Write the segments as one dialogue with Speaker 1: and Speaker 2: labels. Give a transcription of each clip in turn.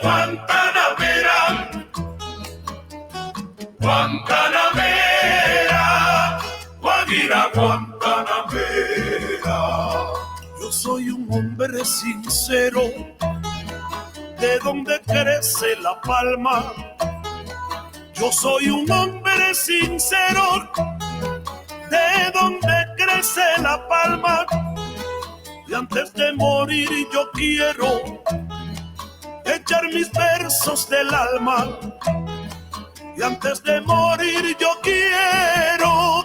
Speaker 1: Guantanamera, Guantanamera, Guajira Guantanamera. Yo soy un hombre sincero, de donde crece la palma. Yo soy un hombre sincero, de donde crece la palma. Y antes de morir yo quiero echar mis versos del alma. Y antes de morir yo quiero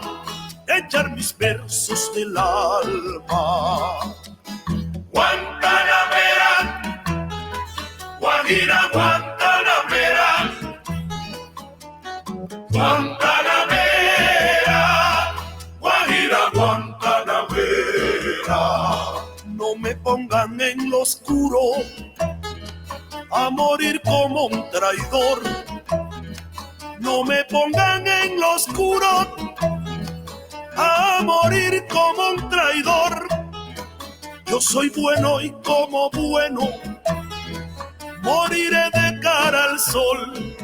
Speaker 1: echar mis versos del alma. Guantanamera, Guajira Guantanamera, Guantanamera, Guajira Guantanamera. No me pongan en lo oscuro a morir como un traidor. No me pongan en lo oscuro a morir como un traidor. Yo soy bueno y como bueno moriré de cara al sol.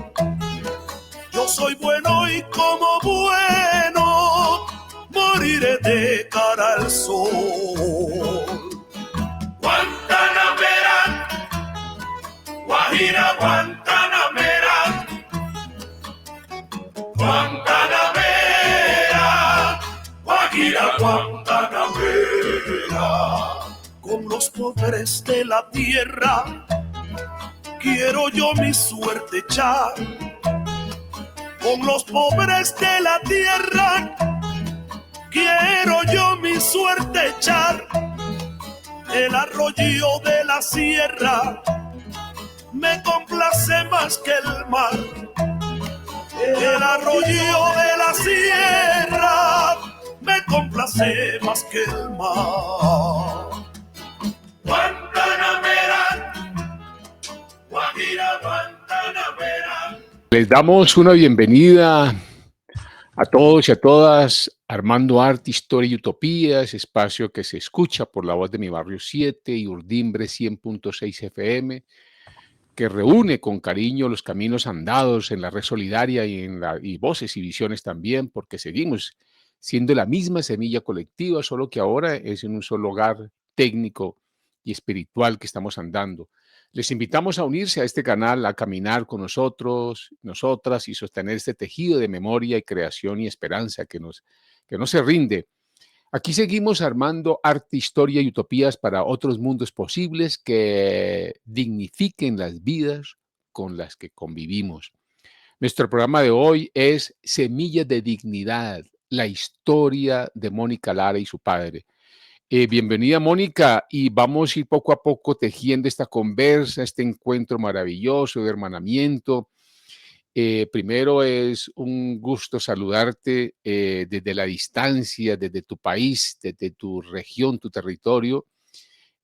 Speaker 1: Yo soy bueno y como bueno moriré de cara al sol. Guantanamera, Guajira Guantanamera, Guantanamera, Guajira Guantanamera. Con los pobres de la tierra quiero yo mi suerte echar. Con los pobres de la tierra quiero yo mi suerte echar. El arroyo de la sierra me complace más que el mar. El arroyo de la sierra me complace más que el mar. Guantanamera, Guajira Guantanamera.
Speaker 2: Les damos una bienvenida a todos y a todas, Armando Arte, Historia y Utopías, espacio que se escucha por la voz de Mi Barrio 7 y Urdimbre 100.6 FM, que reúne con cariño los caminos andados en la red solidaria y voces y visiones también, porque seguimos siendo la misma semilla colectiva, solo que ahora es en un solo hogar técnico y espiritual que estamos andando. Les invitamos a unirse a este canal, a caminar con nosotros, nosotras y sostener este tejido de memoria y creación y esperanza que no se rinde. Aquí seguimos armando arte, historia y utopías para otros mundos posibles que dignifiquen las vidas con las que convivimos. Nuestro programa de hoy es Semillas de Dignidad, la historia de Mónica Lara y su padre. Bienvenida, Mónica, y vamos a ir poco a poco tejiendo esta conversa, este encuentro maravilloso de hermanamiento. Primero es un gusto saludarte desde la distancia, desde tu país, desde tu región, tu territorio,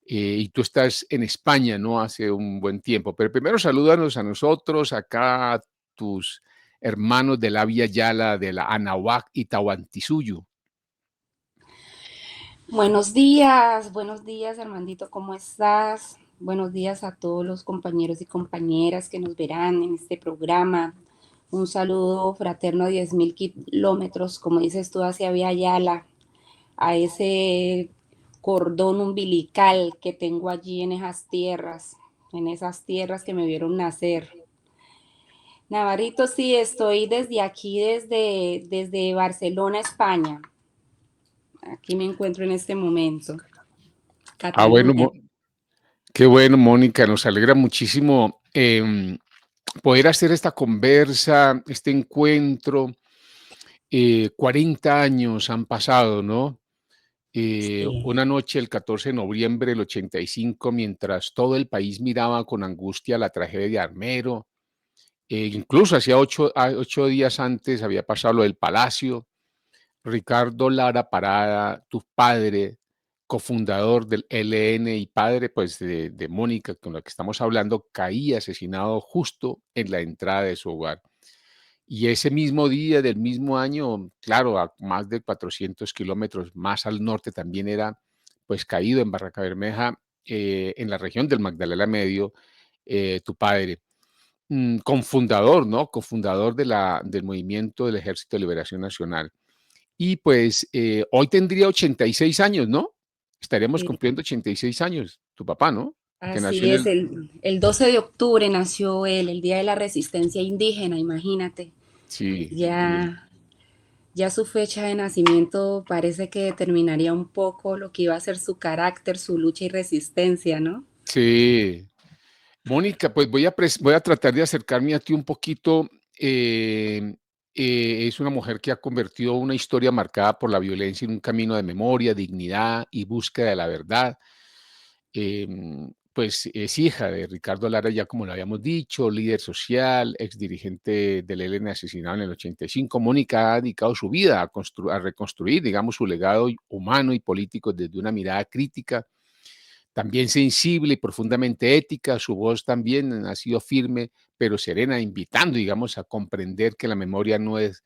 Speaker 2: y tú estás en España, ¿no? Hace un buen tiempo, pero primero salúdanos a nosotros, acá tus hermanos de la Vía Yala, de la Anahuac y Tahuantinsuyo.
Speaker 3: Buenos días, Armandito, ¿cómo estás? Buenos días a todos los compañeros y compañeras que nos verán en este programa. Un saludo fraterno a 10.000 kilómetros, como dices tú, hacia Vía Yala, a ese cordón umbilical que tengo allí en esas tierras que me vieron nacer. Navarrito, sí, estoy desde aquí, desde Barcelona, España. Aquí me encuentro en este momento.
Speaker 2: Bueno, qué bueno, Mónica, nos alegra muchísimo poder hacer esta conversa, este encuentro. 40 años han pasado, ¿no?
Speaker 3: Sí.
Speaker 2: Una noche, el 14 de noviembre del 85, mientras todo el país miraba con angustia la tragedia de Armero, incluso hacía 8 días antes había pasado lo del Palacio. Ricardo Lara Parada, tu padre, cofundador del ELN y padre pues de Mónica, con la que estamos hablando, caía asesinado justo en la entrada de su hogar. Y ese mismo día del mismo año, claro, a más de 400 kilómetros más al norte, también era pues caído en Barrancabermeja, en la región del Magdalena Medio, tu padre, cofundador, ¿no? Cofundador del movimiento del Ejército de Liberación Nacional. Y pues hoy tendría 86 años, ¿no? Estaríamos
Speaker 3: Sí,
Speaker 2: cumpliendo 86 años, tu papá, ¿no? Que nació
Speaker 3: así
Speaker 2: en
Speaker 3: es,
Speaker 2: el...
Speaker 3: el 12 de octubre nació él, el Día de la Resistencia Indígena, imagínate.
Speaker 2: Sí,
Speaker 3: Ya, ya su fecha de nacimiento parece que determinaría un poco lo que iba a ser su carácter, su lucha y resistencia, ¿no?
Speaker 2: sí. Mónica, pues voy a tratar de acercarme a ti un poquito. eh, es una mujer que ha convertido una historia marcada por la violencia en un camino de memoria, dignidad y búsqueda de la verdad. Pues es hija de Ricardo Lara, ya como lo habíamos dicho, líder social, ex dirigente del ELN asesinado en el 85. Mónica ha dedicado su vida a reconstruir, digamos, su legado humano y político desde una mirada crítica, también sensible y profundamente ética. Su voz también ha sido firme, pero serena, invitando, digamos, a comprender que la memoria no es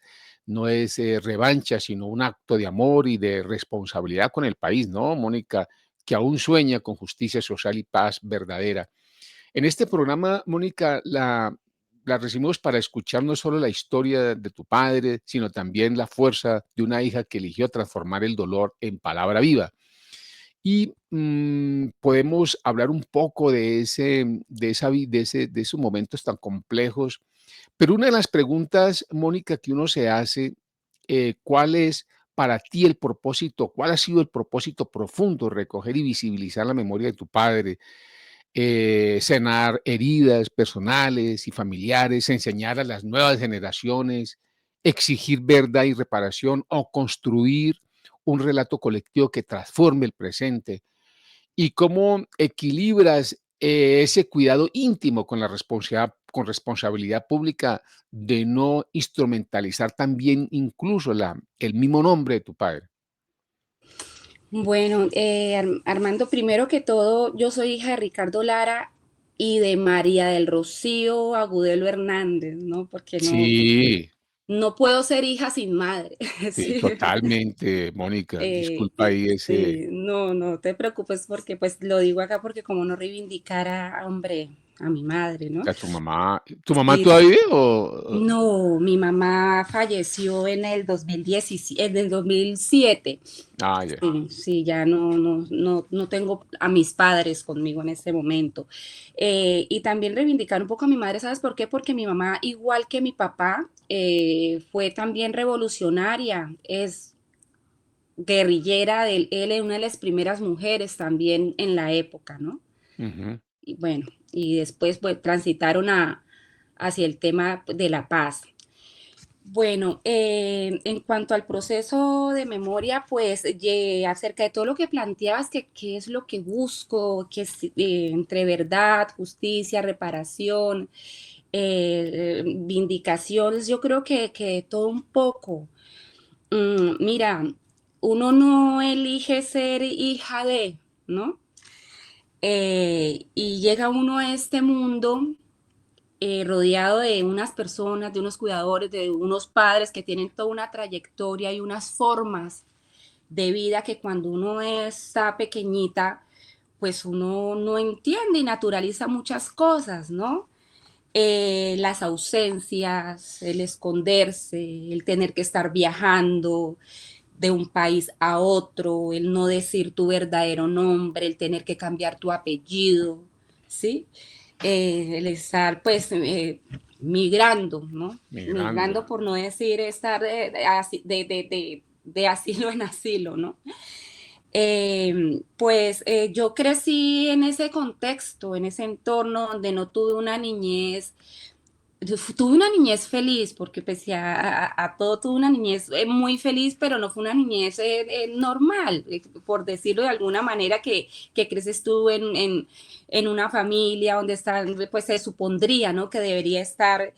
Speaker 2: revancha, sino un acto de amor y de responsabilidad con el país, ¿no, Mónica? Que aún sueña con justicia social y paz verdadera. En este programa, Mónica, la recibimos para escuchar no solo la historia de tu padre, sino también la fuerza de una hija que eligió transformar el dolor en palabra viva. Y podemos hablar un poco de esos momentos tan complejos. Pero una de las preguntas, Mónica, que uno se hace, ¿cuál es para ti el propósito? ¿Cuál ha sido el propósito profundo? Recoger y visibilizar la memoria de tu padre, sanar heridas personales y familiares, enseñar a las nuevas generaciones, exigir verdad y reparación o construir un relato colectivo que transforme el presente. ¿Y cómo equilibras ese cuidado íntimo con la responsabilidad pública de no instrumentalizar también incluso el mismo nombre de tu padre?
Speaker 3: Bueno, Armando, primero que todo, yo soy hija de Ricardo Lara y de María del Rocío Agudelo Hernández, ¿no? Porque
Speaker 2: Sí,
Speaker 3: no puedo ser hija sin madre,
Speaker 2: sí,
Speaker 3: sí.
Speaker 2: totalmente, Mónica. Disculpa ahí ese,
Speaker 3: Sí, no, no te preocupes porque pues lo digo acá porque como no reivindicara, hombre, a mi madre, ¿no?
Speaker 2: a tu mamá. ¿Tu mamá
Speaker 3: Sí,
Speaker 2: todavía vive
Speaker 3: no, mi mamá falleció en el 2017, en el 2007.
Speaker 2: Ah, ya.
Speaker 3: Sí, sí, ya no tengo a mis padres conmigo en este momento. Y también reivindicar un poco a mi madre, ¿sabes por qué? Porque mi mamá, igual que mi papá, fue también revolucionaria, es guerrillera del L, una de las primeras mujeres también en la época, ¿no?
Speaker 2: Ujú.
Speaker 3: Y bueno, y después pues, transitaron hacia el tema de la paz. Bueno, en cuanto al proceso de memoria, pues acerca de todo lo que planteabas, que qué es lo que busco, que es entre verdad, justicia, reparación, vindicaciones, yo creo que todo un poco. Mira, uno no elige ser hija de, ¿no? Y llega uno a este mundo rodeado de unas personas, de unos cuidadores, de unos padres que tienen toda una trayectoria y unas formas de vida que cuando uno está pequeñita, pues uno no entiende y naturaliza muchas cosas, ¿no? Las ausencias, el esconderse, el tener que estar viajando de un país a otro, el no decir tu verdadero nombre, el tener que cambiar tu apellido, ¿sí? El estar pues migrando, ¿no?
Speaker 2: Migrando.
Speaker 3: Migrando por no decir estar de asilo en asilo, ¿no? Yo crecí en ese contexto, en ese entorno donde no tuve una niñez, tuve una niñez feliz, porque pese a todo tuve una niñez muy feliz, pero no fue una niñez normal, por decirlo de alguna manera, que creces tú en una familia donde están, pues se supondría, ¿no? Que debería estar,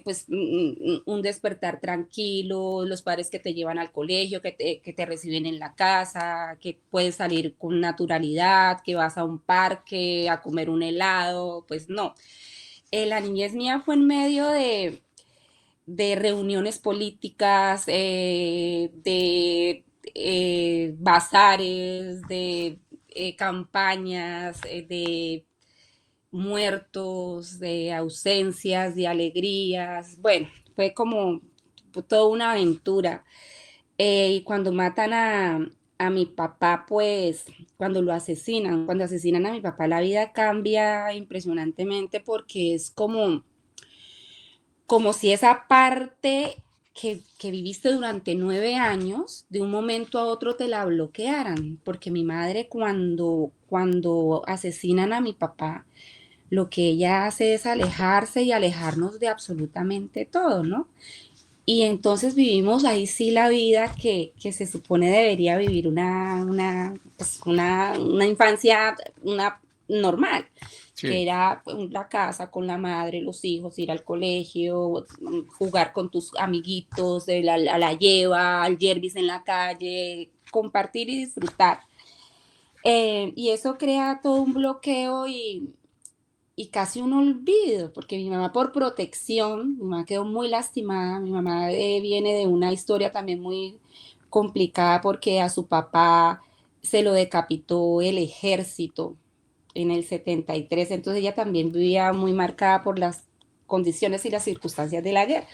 Speaker 3: pues, un despertar tranquilo, los padres que te llevan al colegio, que te reciben en la casa, que puedes salir con naturalidad, que vas a un parque a comer un helado, pues no. La niñez mía fue en medio de reuniones políticas, de bazares, de campañas, de muertos, de ausencias, de alegrías. Bueno, fue como toda una aventura. Y cuando matan a mi papá, pues cuando asesinan a mi papá, la vida cambia impresionantemente porque es como si esa parte que viviste durante 9 años, de un momento a otro te la bloquearan, porque mi madre cuando asesinan a mi papá, lo que ella hace es alejarse y alejarnos de absolutamente todo, ¿no? Y entonces vivimos ahí sí la vida que se supone debería vivir una infancia normal, que
Speaker 2: Sí,
Speaker 3: era la casa con la madre, los hijos, ir al colegio, jugar con tus amiguitos, a la lleva, al yerbis en la calle, compartir y disfrutar. Y eso crea todo un bloqueo y casi un olvido, porque mi mamá por protección, mi mamá quedó muy lastimada, mi mamá viene de una historia también muy complicada porque a su papá se lo decapitó el ejército en el 73, entonces ella también vivía muy marcada por las condiciones y las circunstancias de la guerra.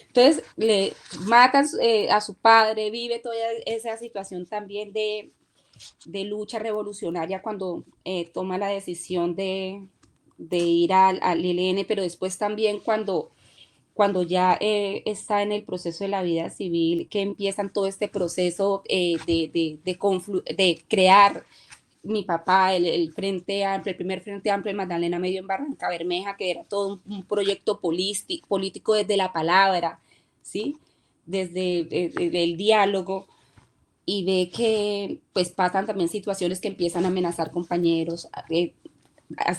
Speaker 3: Entonces le matan a su padre, vive toda esa situación también de lucha revolucionaria cuando toma la decisión de ir al ELN, pero después también cuando ya está en el proceso de la vida civil, que empiezan todo este proceso de crear mi papá, el Frente Amplio, el primer Frente Amplio de Magdalena Medio en Barranca Bermeja, que era todo un proyecto político desde la palabra, ¿sí? Desde el diálogo, y ve que pues pasan también situaciones que empiezan a amenazar compañeros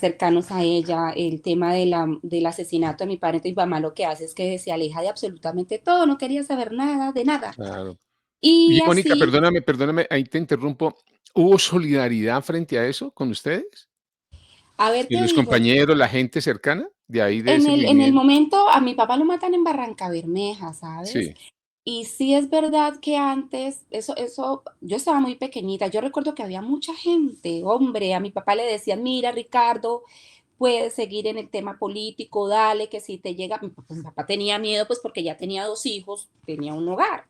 Speaker 3: cercanos a ella, el tema del asesinato de mi padre. Entonces mi mamá lo que hace es que se aleja de absolutamente todo, no quería saber nada, de nada.
Speaker 2: claro.
Speaker 3: Y
Speaker 2: Oye, Mónica,
Speaker 3: así,
Speaker 2: perdóname, ahí te interrumpo. ¿Hubo solidaridad frente a eso con ustedes?
Speaker 3: a ver,
Speaker 2: ¿De
Speaker 3: te
Speaker 2: los
Speaker 3: digo,
Speaker 2: compañeros, la gente cercana de ahí de
Speaker 3: en
Speaker 2: ese
Speaker 3: el
Speaker 2: movimiento?
Speaker 3: momento a mi papá lo matan en Barranca Bermeja, ¿sabes?
Speaker 2: Sí,
Speaker 3: Y sí es verdad que antes, yo estaba muy pequeñita, yo recuerdo que había mucha gente, hombre, a mi papá le decían, mira, Ricardo, puedes seguir en el tema político, dale, que si te llega, mi papá tenía miedo, pues porque ya tenía 2 hijos, tenía un hogar,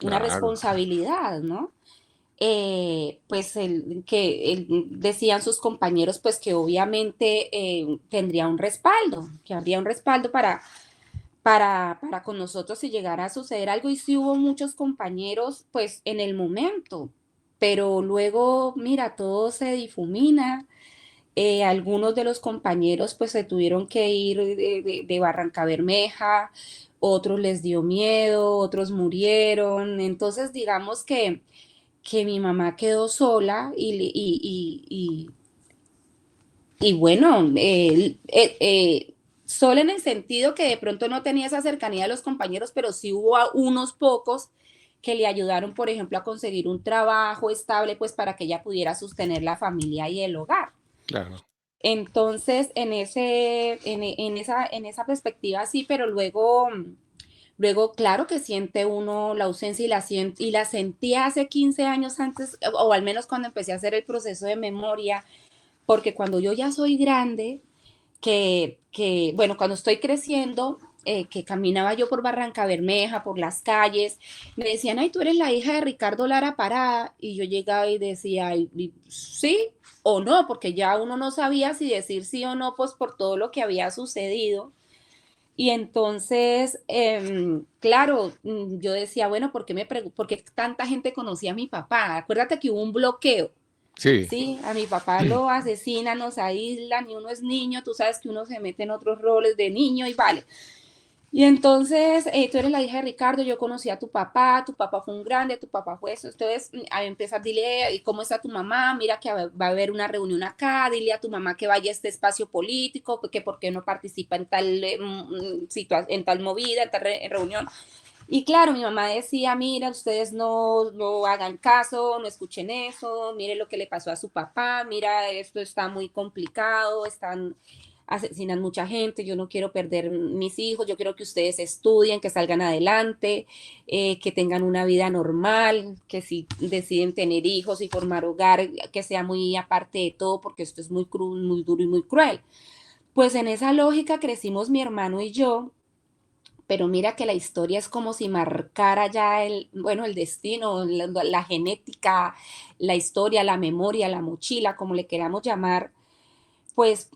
Speaker 3: una
Speaker 2: claro,
Speaker 3: responsabilidad, ¿no? Pues decían sus compañeros, pues que obviamente tendría un respaldo, que habría un respaldo para con nosotros si llegara a suceder algo. Y sí hubo muchos compañeros, pues en el momento, pero luego, mira, todo se difumina. Algunos de los compañeros pues se tuvieron que ir de Barranca Bermeja, otros les dio miedo, otros murieron. Entonces digamos que mi mamá quedó sola y bueno, sola en el sentido que de pronto no tenía esa cercanía de los compañeros, pero sí hubo unos pocos que le ayudaron, por ejemplo, a conseguir un trabajo estable, pues para que ella pudiera sostener la familia y el hogar.
Speaker 2: claro.
Speaker 3: Entonces, en esa perspectiva sí, pero luego, claro que siente uno la ausencia y la sentía hace 15 años antes, o al menos cuando empecé a hacer el proceso de memoria, porque cuando yo ya soy grande, bueno, cuando estoy creciendo, que caminaba yo por Barranca Bermeja, por las calles, me decían, ay, tú eres la hija de Ricardo Lara Parada, y yo llegaba y decía, sí o no, porque ya uno no sabía si decir sí o no, pues por todo lo que había sucedido. Y entonces, claro, yo decía, bueno, ¿por qué tanta gente conocía a mi papá? Acuérdate que hubo un bloqueo.
Speaker 2: Sí,
Speaker 3: Sí, a mi papá lo asesinan, nos aíslan y uno es niño, tú sabes que uno se mete en otros roles de niño y vale. Y entonces, tú eres la hija de Ricardo, yo conocí a tu papá fue un grande, tu papá fue eso. Entonces, a empezar, dile, ¿y cómo está tu mamá? Mira que va a haber una reunión acá, dile a tu mamá que vaya a este espacio político, que por qué no participa en tal, en tal movida, en tal reunión. Y claro, mi mamá decía, mira, ustedes no hagan caso, no escuchen eso, mire lo que le pasó a su papá, mira, esto está muy complicado, asesinan mucha gente, yo no quiero perder mis hijos, yo quiero que ustedes estudien, que salgan adelante, que tengan una vida normal, que si deciden tener hijos y formar hogar, que sea muy aparte de todo, porque esto es muy duro y muy cruel. Pues en esa lógica crecimos mi hermano y yo, pero mira que la historia es como si marcara ya bueno, el destino, la genética, la historia, la memoria, la mochila, como le queramos llamar, pues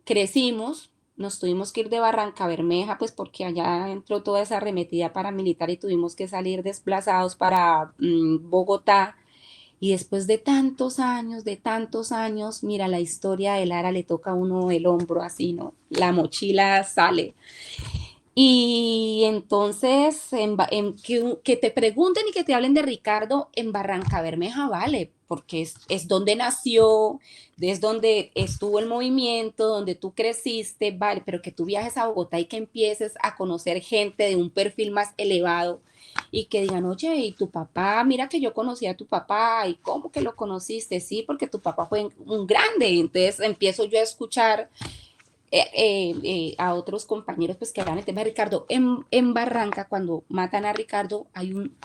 Speaker 3: crecimos, nos tuvimos que ir de Barranca Bermeja, pues porque allá entró toda esa arremetida paramilitar y tuvimos que salir desplazados para Bogotá. Y después de tantos años, mira, la historia de Lara le toca a uno el hombro así, ¿no? La mochila sale. Y entonces, que te pregunten y que te hablen de Ricardo en Barranca Bermeja, vale, porque es donde nació, es donde estuvo el movimiento, donde tú creciste, vale, pero que tú viajes a Bogotá y que empieces a conocer gente de un perfil más elevado y que digan, oye, y tu papá, mira que yo conocí a tu papá, y cómo que lo conociste, sí, porque tu papá fue un grande, entonces empiezo yo a escuchar a otros compañeros pues que hablan el tema de Ricardo. En Barranca, cuando matan a Ricardo, hay un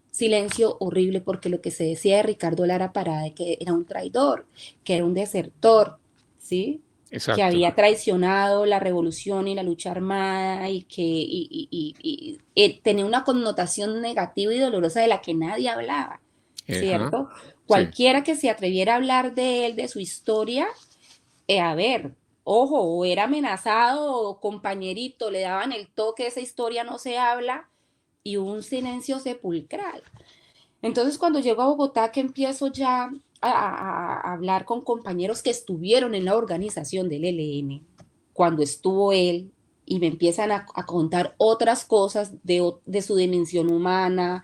Speaker 3: silencio horrible porque lo que se decía de Ricardo Lara Parada es que era un traidor, que era un desertor, ¿sí? Que
Speaker 2: Exacto.
Speaker 3: había traicionado la revolución y la lucha armada y que tenía una connotación negativa y dolorosa de la que nadie hablaba,
Speaker 2: Ajá,
Speaker 3: ¿cierto?
Speaker 2: sí.
Speaker 3: Cualquiera que se atreviera a hablar de él, de su historia, a ver, ojo, o era amenazado o compañerito, le daban el toque, esa historia no se habla y hubo un silencio sepulcral. Entonces cuando llego a Bogotá que empiezo ya a hablar con compañeros que estuvieron en la organización del ELN, cuando estuvo él, y me empiezan a contar otras cosas de su dimensión humana,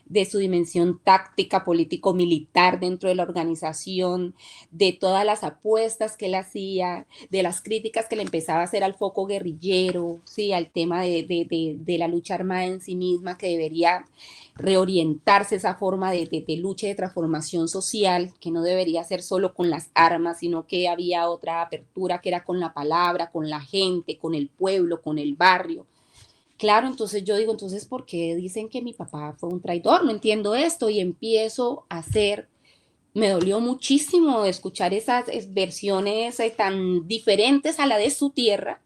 Speaker 3: de su dimensión táctica, político-militar dentro de la organización, de todas las apuestas que él hacía, de las críticas que le empezaba a hacer al foco guerrillero, ¿sí? Al tema de la lucha armada en sí misma, que debería reorientarse esa forma de lucha y de transformación social, que no debería ser solo con las armas, sino que había otra apertura que era con la palabra, con la gente, con el pueblo, con el barrio. Claro, entonces yo digo, entonces, ¿por qué dicen que mi papá fue un traidor? No entiendo esto y empiezo a hacer, me dolió muchísimo escuchar esas versiones tan diferentes a la de su tierra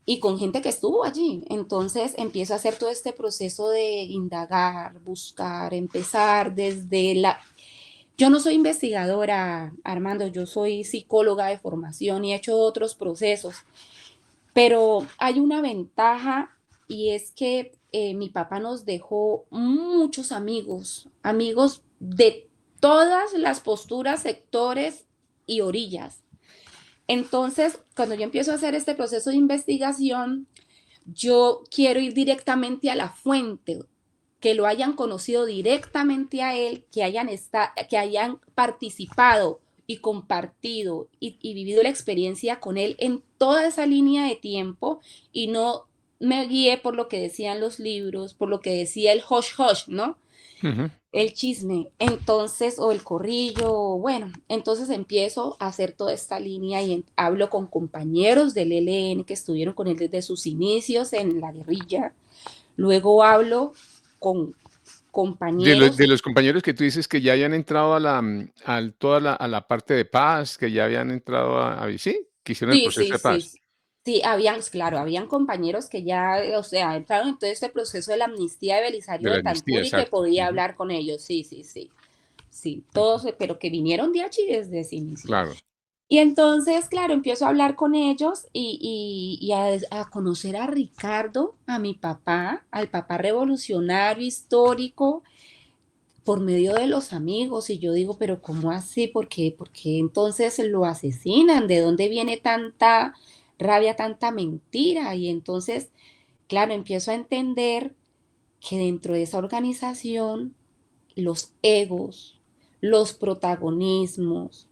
Speaker 3: y con gente que estuvo allí. Entonces empiezo a hacer todo este proceso de indagar, buscar, empezar desde la... Yo no soy investigadora, Armando, yo soy psicóloga de formación y he hecho otros procesos, pero hay una ventaja y es que mi papá nos dejó muchos amigos, amigos de todas las posturas, sectores y orillas. Entonces, cuando yo empiezo a hacer este proceso de investigación, yo quiero ir directamente a la fuente, que lo hayan conocido directamente a él, que hayan participado y compartido y vivido la experiencia con él en toda esa línea de tiempo y no me guíe por lo que decían los libros, por lo que decía el hush hush, ¿no?
Speaker 2: Ujú.
Speaker 3: El chisme, entonces, o el corrillo, bueno, entonces empiezo a hacer toda esta línea y hablo con compañeros del ELN que estuvieron con él desde sus inicios en la guerrilla, luego hablo con
Speaker 2: De
Speaker 3: compañeros,
Speaker 2: los compañeros que tú dices que ya hayan entrado a a la parte de paz, que ya habían entrado sí, que hicieron el
Speaker 3: sí,
Speaker 2: proceso
Speaker 3: sí,
Speaker 2: de
Speaker 3: sí,
Speaker 2: paz,
Speaker 3: sí, claro, habían compañeros que ya, o sea, entraron en todo este proceso de la amnistía de
Speaker 2: de
Speaker 3: Belisario
Speaker 2: la
Speaker 3: de
Speaker 2: amnistía,
Speaker 3: Tancuri que
Speaker 2: exacto.
Speaker 3: podía
Speaker 2: Ujú,
Speaker 3: hablar con ellos, sí, sí, sí, sí,
Speaker 2: ujú,
Speaker 3: todos, pero que vinieron de allí desde ese inicio.
Speaker 2: claro.
Speaker 3: Y entonces, claro, empiezo a hablar con ellos y a conocer a Ricardo, a mi papá, al papá revolucionario, histórico, por medio de los amigos. Y yo digo, pero ¿cómo así? ¿Por qué entonces lo asesinan? ¿De dónde viene tanta rabia, tanta mentira? Y entonces, claro, empiezo a entender que dentro de esa organización los egos, los protagonismos,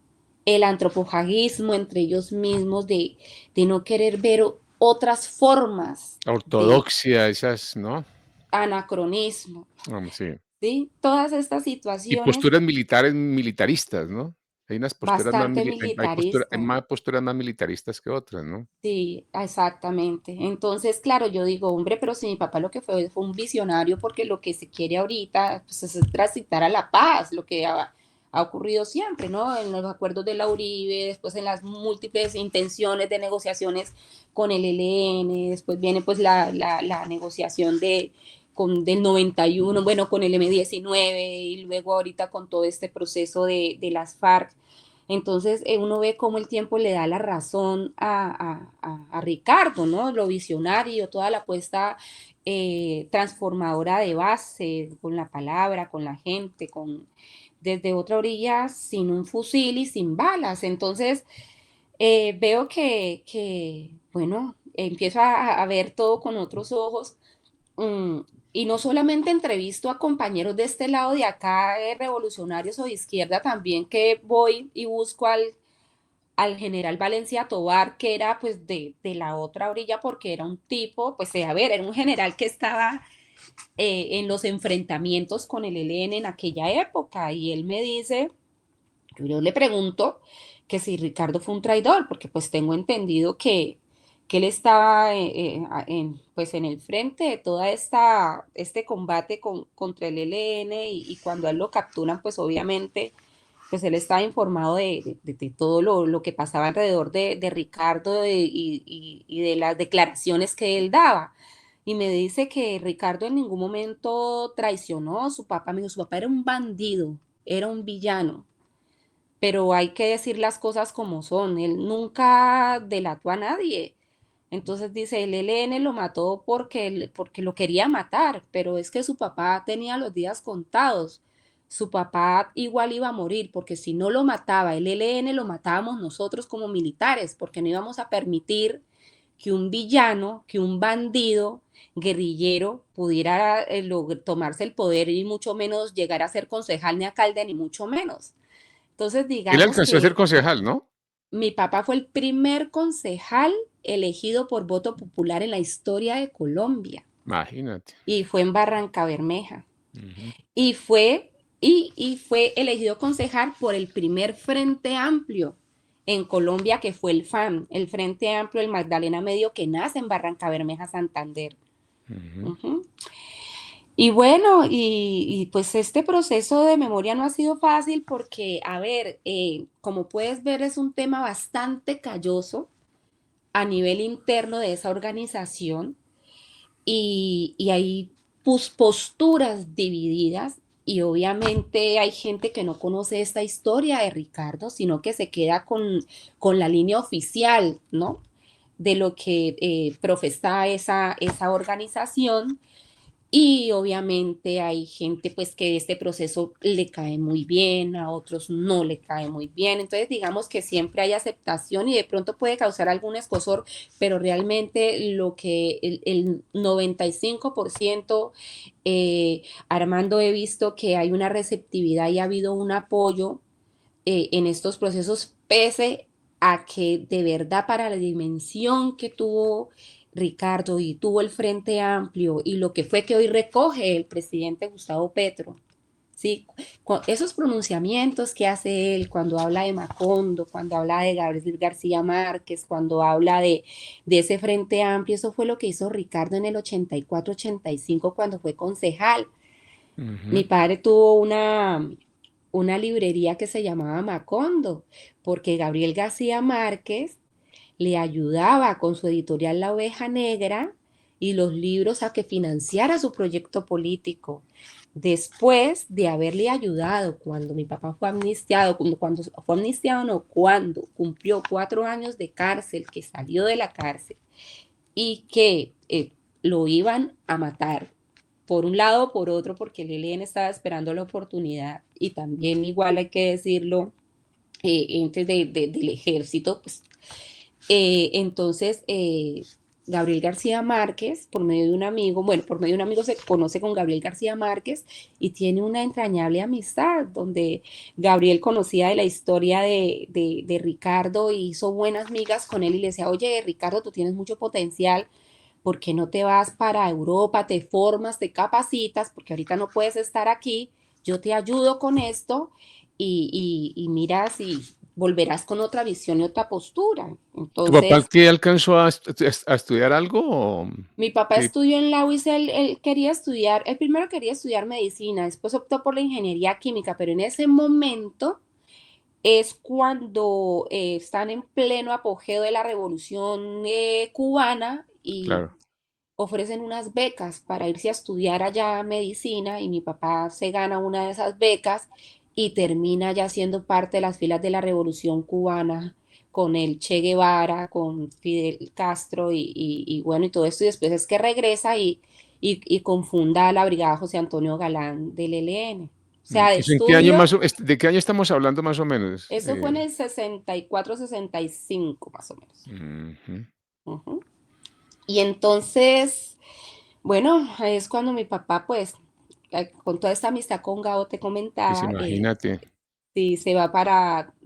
Speaker 3: el antropofagismo entre ellos mismos de no querer ver otras formas de
Speaker 2: Ortodoxia, esas, ¿no?
Speaker 3: anacronismo,
Speaker 2: Sí.
Speaker 3: ¿sí? Todas estas
Speaker 2: Y
Speaker 3: situaciones
Speaker 2: posturas militares militaristas, ¿no? Hay unas posturas más
Speaker 3: bastante
Speaker 2: hay
Speaker 3: militaristas.
Speaker 2: más posturas más militaristas que otras, ¿no?
Speaker 3: Sí, exactamente. Entonces, claro, yo digo, hombre, pero si mi papá lo que fue un visionario, porque lo que se quiere ahorita pues, es transitar a la paz, lo que ha ocurrido siempre, ¿no? En los acuerdos de la Uribe, después en las múltiples intenciones de negociaciones con el ELN, después viene pues la negociación del 91, bueno, con el M-19 y luego ahorita con todo este proceso de las FARC. Entonces uno ve cómo el tiempo le da la razón a Ricardo, ¿no? Lo visionario, toda la apuesta transformadora de base, con la palabra, con la gente, desde otra orilla, sin un fusil y sin balas. Entonces veo bueno, empiezo a ver todo con otros ojos. Mm, y no solamente entrevisto a compañeros de este lado de acá, revolucionarios o de izquierda, también que voy y busco al general Valencia Tobar, que era pues de la otra orilla, porque era un tipo, pues a ver, era un general que estaba en los enfrentamientos con el ELN en aquella época, y él me dice, yo le pregunto que si Ricardo fue un traidor, porque pues tengo entendido que él estaba pues en el frente de toda este combate contra el ELN y cuando a él lo capturan, pues obviamente pues él estaba informado de todo lo que pasaba alrededor de Ricardo y de las declaraciones que él daba. Y me dice que Ricardo en ningún momento traicionó a su papá. Me dijo, su papá era un bandido, era un villano, pero hay que decir las cosas como son. Él nunca delató a nadie. Entonces dice, el ELN lo mató porque lo quería matar, pero es que su papá tenía los días contados. Su papá igual iba a morir, porque si no lo mataba el ELN, lo matábamos nosotros como militares, porque no íbamos a permitir que un villano, que un bandido guerrillero pudiera tomarse el poder y mucho menos llegar a ser concejal ni alcalde, ni mucho menos. Entonces,
Speaker 2: Él
Speaker 3: digamos
Speaker 2: alcanzó a ser
Speaker 3: que
Speaker 2: concejal, ¿no?
Speaker 3: mi papá fue el primer concejal elegido por voto popular en la historia de Colombia
Speaker 2: Imagínate.
Speaker 3: y fue en Barranca Bermeja.
Speaker 2: Ujú.
Speaker 3: Y fue elegido concejal por el primer Frente Amplio en Colombia, que fue el FAM, el Frente Amplio del Magdalena Medio, que nace en Barranca Bermeja, Santander.
Speaker 2: Ujú.
Speaker 3: Ujú. Y bueno, pues este proceso de memoria no ha sido fácil porque, a ver, como puedes ver, es un tema bastante calloso a nivel interno de esa organización y hay posturas divididas y obviamente hay gente que no conoce esta historia de Ricardo, sino que se queda con la línea oficial, ¿no? De lo que profesa esa organización y obviamente hay gente pues que este proceso le cae muy bien, a otros no le cae muy bien. Entonces digamos que siempre hay aceptación y de pronto puede causar algún escozor, pero realmente lo que el 95%, Armando, he visto que hay una receptividad y ha habido un apoyo en estos procesos, pese a que de verdad para la dimensión que tuvo Ricardo y tuvo el Frente Amplio y lo que fue que hoy recoge el presidente Gustavo Petro, ¿sí? Esos pronunciamientos que hace él cuando habla de Macondo, cuando habla de Gabriel García Márquez, cuando habla de ese Frente Amplio, eso fue lo que hizo Ricardo en el 84-85 cuando fue concejal. Mi
Speaker 2: Ujú.
Speaker 3: padre tuvo una librería que se llamaba Macondo, porque Gabriel García Márquez le ayudaba con su editorial La Oveja Negra y los libros a que financiara su proyecto político. Después de haberle ayudado cuando mi papá fue amnistiado, cuando fue amnistiado, no, cuando cumplió 4 años de cárcel, que salió de la cárcel y que lo iban a matar por un lado o por otro, porque el ELN estaba esperando la oportunidad y también igual hay que decirlo, antes del ejército, pues entonces, Gabriel García Márquez, por medio de un amigo, bueno, por medio de un amigo se conoce con Gabriel García Márquez y tiene una entrañable amistad donde Gabriel conocía de la historia de Ricardo y hizo buenas migas con él y le decía, oye, Ricardo, tú tienes mucho potencial, ¿por qué no te vas para Europa, te formas, te capacitas? Porque ahorita no puedes estar aquí, yo te ayudo con esto y mira si volverás con otra visión y otra postura.
Speaker 2: ¿Tu papá
Speaker 3: Entonces,
Speaker 2: qué alcanzó a estudiar algo o
Speaker 3: mi papá
Speaker 2: qué?
Speaker 3: estudió en la UIS, él quería estudiar, él primero quería estudiar medicina, después optó por la ingeniería química, pero en ese momento es cuando están en pleno apogeo de la revolución cubana y
Speaker 2: Claro.
Speaker 3: ofrecen unas becas para irse a estudiar allá medicina y mi papá se gana una de esas becas y termina ya siendo parte de las filas de la revolución cubana con el Che Guevara, con Fidel Castro y bueno, y todo esto, y después es que regresa y confunda a la brigada José Antonio Galán del ELN. O sea, de
Speaker 2: ¿Eso en qué año
Speaker 3: estudio,
Speaker 2: de qué año estamos hablando más o menos?
Speaker 3: eso fue en el 64, 65 más o menos.
Speaker 2: Ujú.
Speaker 3: Ujú. Y entonces, bueno, es cuando mi papá, pues, con toda esta amistad con Gabo te
Speaker 2: Pues
Speaker 3: comentaba,
Speaker 2: imagínate.
Speaker 3: sí, se va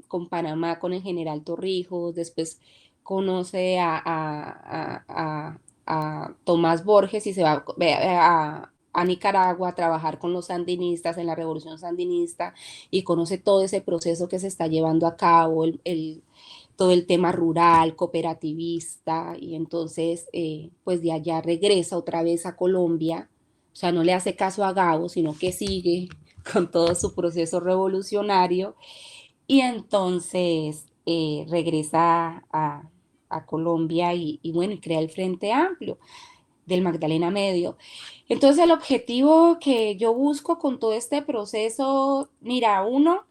Speaker 3: con Panamá con el general Torrijos, después conoce a Tomás Borges y se va a Nicaragua a trabajar con los sandinistas en la revolución sandinista y conoce todo ese proceso que se está llevando a cabo, todo el tema rural, cooperativista, y entonces, pues de allá regresa otra vez a Colombia, o sea, no le hace caso a Gabo, sino que sigue con todo su proceso revolucionario y entonces regresa a Colombia y bueno, y crea el Frente Amplio del Magdalena Medio. Entonces el objetivo que yo busco con todo este proceso, mira, uno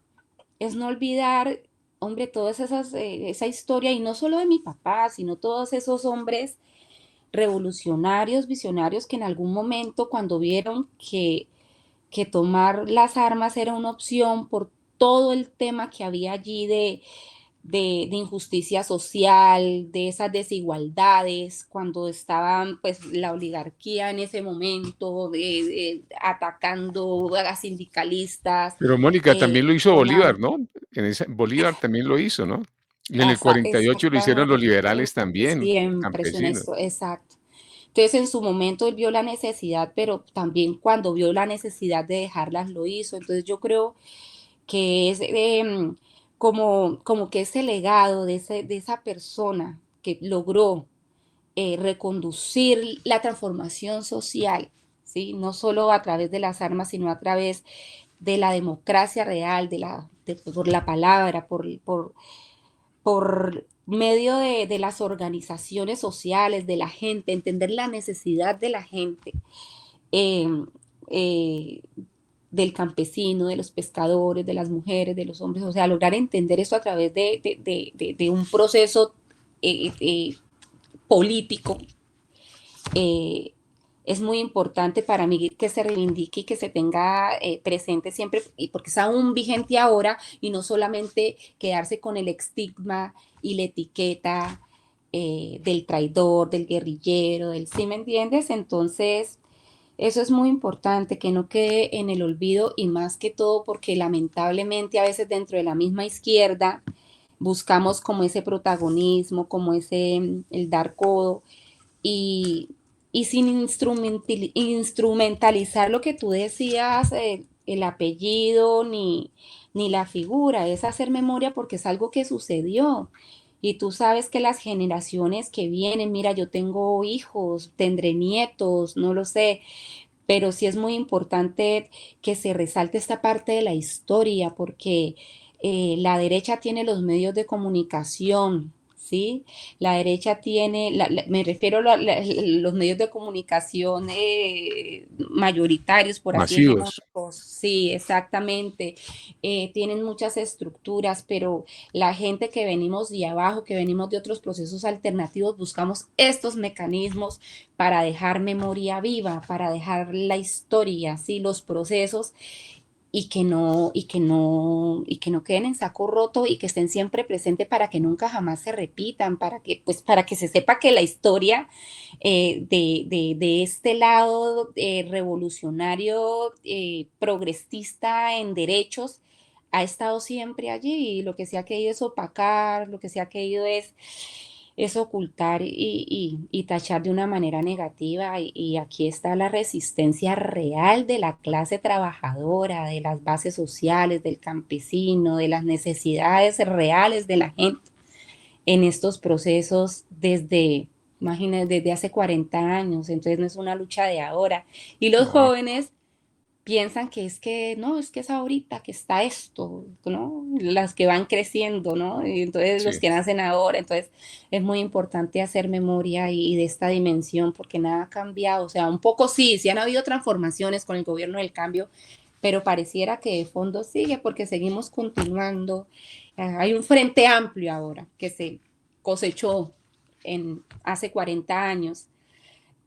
Speaker 3: es no olvidar, hombre, todas esa historia y no solo de mi papá, sino todos esos hombres revolucionarios, visionarios que en algún momento cuando vieron que tomar las armas era una opción por todo el tema que había allí de injusticia social, de esas desigualdades, cuando estaban pues la oligarquía en ese momento atacando a sindicalistas,
Speaker 2: Pero Mónica, también lo hizo
Speaker 3: tomando,
Speaker 2: Bolívar, ¿no? Bolívar también lo hizo, ¿no? Y en el 48 lo hicieron los liberales también,
Speaker 3: siempre es una
Speaker 2: campesinos.
Speaker 3: historia, exacto. Entonces en su momento él vio la necesidad, pero también cuando vio la necesidad de dejarlas lo hizo. Entonces yo creo que es como que ese legado de esa persona que logró reconducir la transformación social, ¿sí? No solo a través de las armas, sino a través de la democracia real, por la palabra, por medio de las organizaciones sociales, de la gente, entender la necesidad de la gente. Eh, eh, del campesino, de los pescadores, de las mujeres, de los hombres, o sea, lograr entender eso a través de un proceso político, eh, es muy importante para mí que se reivindique y que se tenga presente siempre, y porque es aún vigente ahora, y no solamente quedarse con el estigma y la etiqueta del traidor, del guerrillero, ¿sí me entiendes? Entonces, eso es muy importante, que no quede en el olvido y más que todo porque lamentablemente a veces dentro de la misma izquierda buscamos como ese protagonismo, como el dar codo y, y sin instrumentalizar lo que tú decías, el apellido ni la figura, es hacer memoria porque es algo que sucedió. Y tú sabes que las generaciones que vienen, mira, yo tengo hijos, tendré nietos, no lo sé, pero sí es muy importante que se resalte esta parte de la historia porque la derecha tiene los medios de comunicación, ¿sí? La derecha tiene, me refiero a los medios de comunicación mayoritarios, por así
Speaker 2: Masivos.
Speaker 3: hegemónicos, sí, exactamente. Tienen muchas estructuras, pero la gente que venimos de abajo, que venimos de otros procesos alternativos, buscamos estos mecanismos para dejar memoria viva, para dejar la historia, ¿sí? Los procesos y que no queden en saco roto y que estén siempre presentes para que nunca jamás se repitan, para que se sepa que la historia de este lado revolucionario, progresista en derechos, ha estado siempre allí y lo que se ha querido es opacar, lo que se ha querido es es ocultar y tachar de una manera negativa. Y aquí está la resistencia real de la clase trabajadora, de las bases sociales, del campesino, de las necesidades reales de la gente en estos procesos desde, imagínense, desde hace 40 años. Entonces no es una lucha de ahora. Y los
Speaker 2: No,
Speaker 3: jóvenes piensan que es que, no, es que es ahorita que está esto, ¿no? Las que van creciendo, ¿no? Y entonces los
Speaker 2: sí.
Speaker 3: que nacen ahora, entonces es muy importante hacer memoria y de esta dimensión porque nada ha cambiado, o sea, un poco sí, sí han habido transformaciones con el gobierno del cambio, pero pareciera que de fondo sigue porque seguimos continuando. Hay un frente amplio ahora que se cosechó hace 40 años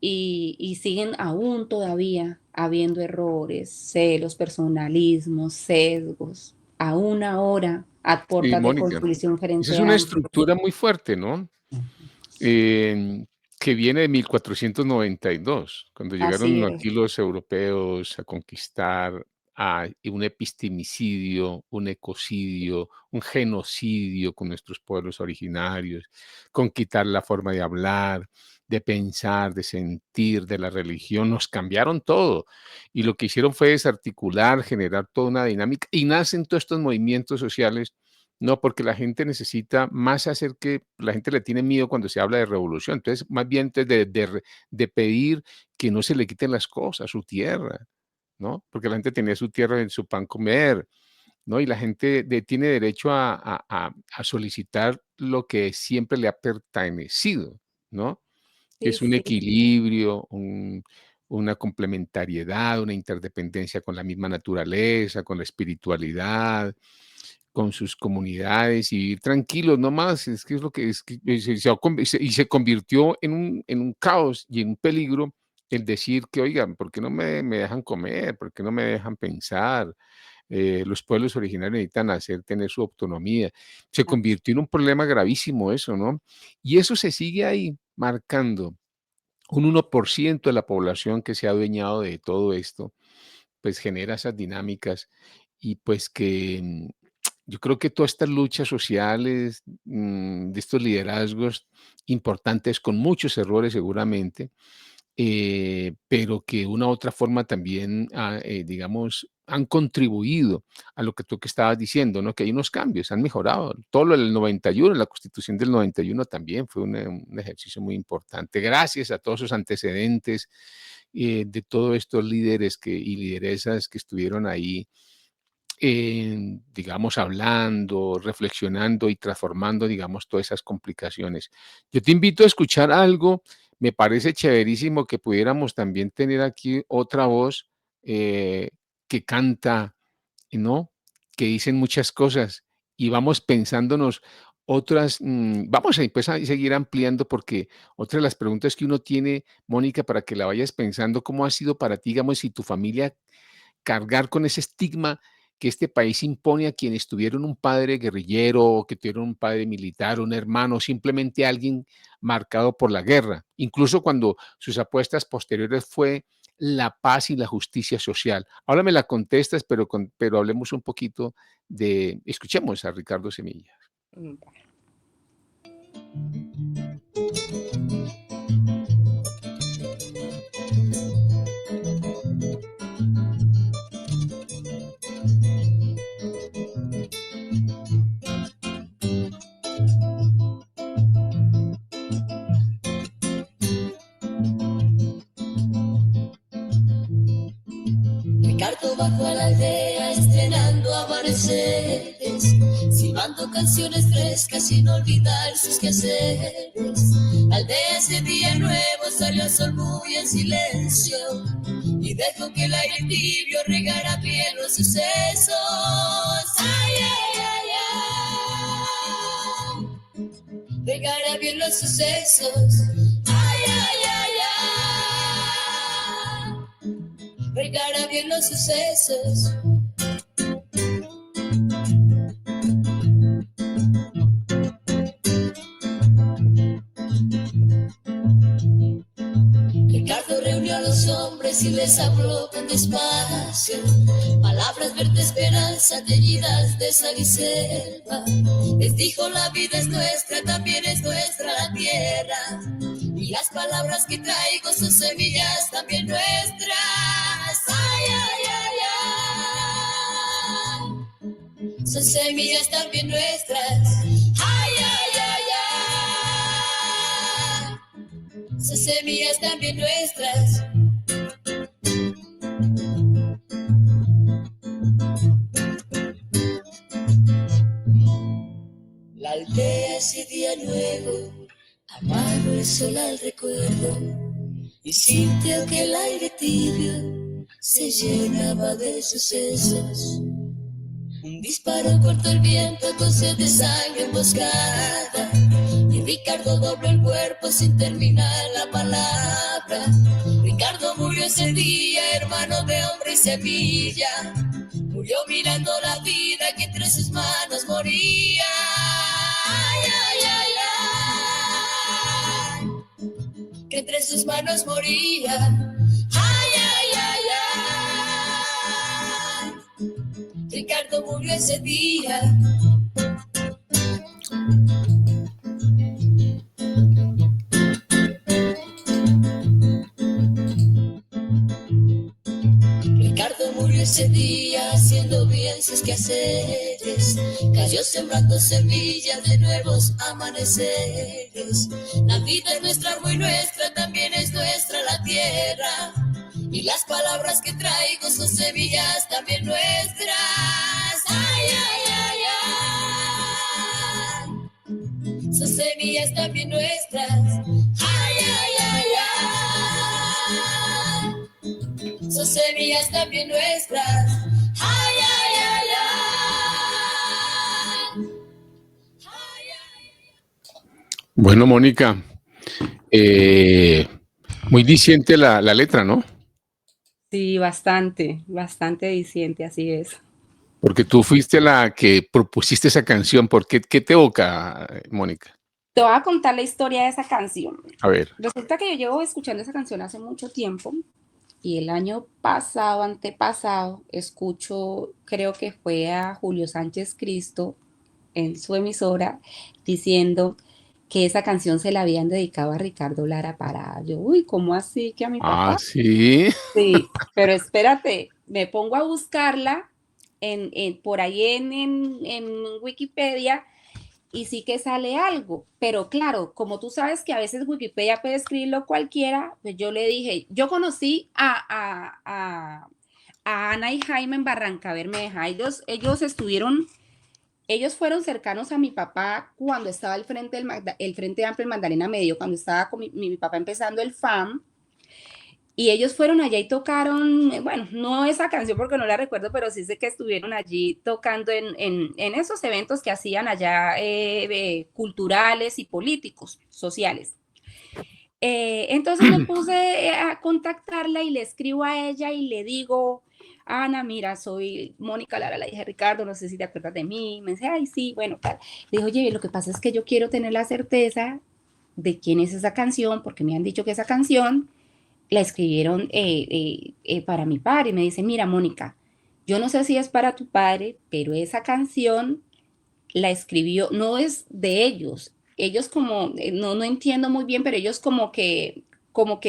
Speaker 3: y siguen aún todavía habiendo errores, celos, personalismos, sesgos, aún ahora a
Speaker 2: Sí,
Speaker 3: puertas de
Speaker 2: Mónica,
Speaker 3: conclusión
Speaker 2: esa es
Speaker 3: frente
Speaker 2: una
Speaker 3: amplio.
Speaker 2: estructura muy fuerte, ¿no? Que viene de 1492, cuando
Speaker 3: Así
Speaker 2: llegaron
Speaker 3: es,
Speaker 2: aquí los europeos a conquistar, y un epistemicidio, un ecocidio, un genocidio con nuestros pueblos originarios, con quitar la forma de hablar, de pensar, de sentir, de la religión, nos cambiaron todo. Y lo que hicieron fue desarticular, generar toda una dinámica, y nacen todos estos movimientos sociales. No, porque la gente necesita más hacer que la gente le tiene miedo cuando se habla de revolución. Entonces, más bien antes de pedir que no se le quiten las cosas, su tierra, ¿no? Porque la gente tenía su tierra en su pan comer, ¿no? Y la gente tiene derecho a solicitar lo que siempre le ha pertenecido, ¿no? Que
Speaker 3: sí,
Speaker 2: es un
Speaker 3: sí,
Speaker 2: equilibrio, una complementariedad, una interdependencia con la misma naturaleza, con la espiritualidad, con sus comunidades y vivir tranquilos, no más, es que es lo que es que se convirtió en un caos y en un peligro el decir que: "Oigan, ¿por qué no me dejan comer? ¿Por qué no me dejan pensar?". Los pueblos originarios necesitan tener su autonomía. Se convirtió en un problema gravísimo eso, ¿no? Y eso se sigue ahí marcando. Un 1% de la población que se ha adueñado de todo esto, pues genera esas dinámicas y pues que yo creo que todas estas luchas sociales, de estos liderazgos importantes, con muchos errores seguramente, pero que de una u otra forma también, digamos, han contribuido a lo que tú que estabas diciendo, ¿no? Que hay unos cambios, han mejorado. Todo lo del 91, la Constitución del 91 también fue un ejercicio muy importante. Gracias a todos esos antecedentes, de todos estos líderes y lideresas que estuvieron ahí, digamos, hablando, reflexionando y transformando, digamos, todas esas complicaciones. Yo te invito a escuchar algo, me parece chéverísimo que pudiéramos también tener aquí otra voz, eh, que canta, ¿no? Que dicen muchas cosas y vamos pensándonos otras, vamos a empezar a seguir ampliando porque otra de las preguntas que uno tiene, Mónica, para que la vayas pensando, ¿cómo ha sido para ti, digamos, si tu familia cargar con ese estigma que este país impone a quienes tuvieron un padre guerrillero, que tuvieron un padre militar, un hermano, simplemente alguien marcado por la guerra, incluso cuando sus apuestas posteriores fue la paz y la justicia social? Ahora me la contestas, pero hablemos un poquito escuchemos a Ricardo Semilla.
Speaker 3: mm,
Speaker 4: Ricardo bajó a la aldea estrenando amaneceres, silbando canciones frescas sin olvidar sus quehaceres. La aldea ese día nuevo salió al sol muy en silencio y dejó que el aire tibio regara bien los sucesos. Ay, ay, ay, ay, regara bien los sucesos. Ay, ay, ay, ay, regara bien los sucesos. Ricardo reunió a los hombres y les habló con despacio, palabras verde esperanza teñidas de sal y selva. Les dijo: la vida es nuestra, también es nuestra la tierra. Y las palabras que traigo son semillas también nuestras. Ay, ay, ay, ay. Son semillas también nuestras. Ay, ay, ay, ay. Son semillas también nuestras. La aldea ese día nuevo, amado el sol al recuerdo, y sintió que el aire tibio se llenaba de sucesos. Un disparo cortó el viento con sed de sangre emboscada, y Ricardo dobló el cuerpo sin terminar la palabra. Ricardo murió ese día, hermano de hombre y semilla. Murió mirando la vida que entre sus manos moría. Ay, ay, ay, ay. Que entre sus manos moría. Ay, ay, ay, ay. Ricardo murió ese día. Ricardo murió ese día haciendo bien sus quehaceres. Cayó sembrando semillas de nuevos amaneceres. La vida es nuestra, muy nuestra, también es nuestra la tierra. Y las palabras que traigo son semillas también nuestras. Ay, ay, ay, ay. Son semillas también nuestras. Ay, ay, ay, ay. Son semillas también nuestras. Ay, ay, ay, ay. Ay, ay.
Speaker 2: Bueno, Mónica, muy diciente la letra, ¿no?
Speaker 3: Sí, bastante, bastante diciente, así es.
Speaker 2: Porque tú fuiste la que propusiste esa canción. ¿Por qué? ¿Qué te evoca, Mónica?
Speaker 3: Te voy a contar la historia de esa canción.
Speaker 2: A ver.
Speaker 3: Resulta que yo llevo escuchando esa canción hace mucho tiempo y el año pasado, antepasado, escucho, creo que fue a Julio Sánchez Cristo en su emisora diciendo que esa canción se la habían dedicado a Ricardo Lara Parada. Yo, uy, ¿cómo así que a mi papá?
Speaker 2: Ah, sí.
Speaker 3: Sí, pero espérate, me pongo a buscarla por ahí en Wikipedia y sí que sale algo, pero claro, como tú sabes que a veces Wikipedia puede escribirlo cualquiera, pues yo le dije, yo conocí a Ana y Jaime en Barranca Bermeja, ellos fueron cercanos a mi papá cuando estaba el Frente Amplio en Magdalena Medio, cuando estaba con mi papá empezando el FAM, y ellos fueron allá y tocaron, bueno, no esa canción porque no la recuerdo, pero sí sé que estuvieron allí tocando en esos eventos que hacían allá culturales y políticos, sociales. Entonces me puse a contactarla y le escribo a ella y le digo, Ana, mira, soy Mónica Lara, la hija de Ricardo, no sé si te acuerdas de mí. Me dice, ay, sí, bueno, tal. Le digo, oye, lo que pasa es que yo quiero tener la certeza de quién es esa canción, porque me han dicho que esa canción la escribieron para mi padre. Y me dice, mira, Mónica, yo no sé si es para tu padre, pero esa canción la escribió, no es de ellos. Ellos como, no entiendo muy bien, pero ellos como que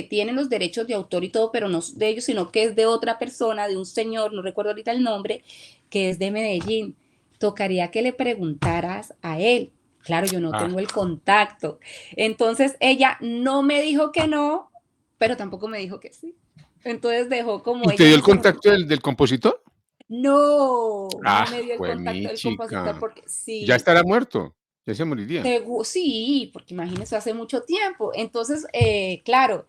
Speaker 3: tienen los derechos de autor y todo, pero no es de ellos, sino que es de otra persona, de un señor, no recuerdo ahorita el nombre, que es de Medellín. Tocaría que le preguntaras a él. Claro, yo no tengo el contacto. Entonces ella no me dijo que no, pero tampoco me dijo que sí. Entonces dejó como...
Speaker 2: ¿Y te dio el contacto del compositor?
Speaker 3: No, no me dio el contacto del
Speaker 2: chica.
Speaker 3: compositor porque sí.
Speaker 2: Ya estará muerto, ya se moriría.
Speaker 3: Sí, porque imagínese, hace mucho tiempo. Entonces, claro,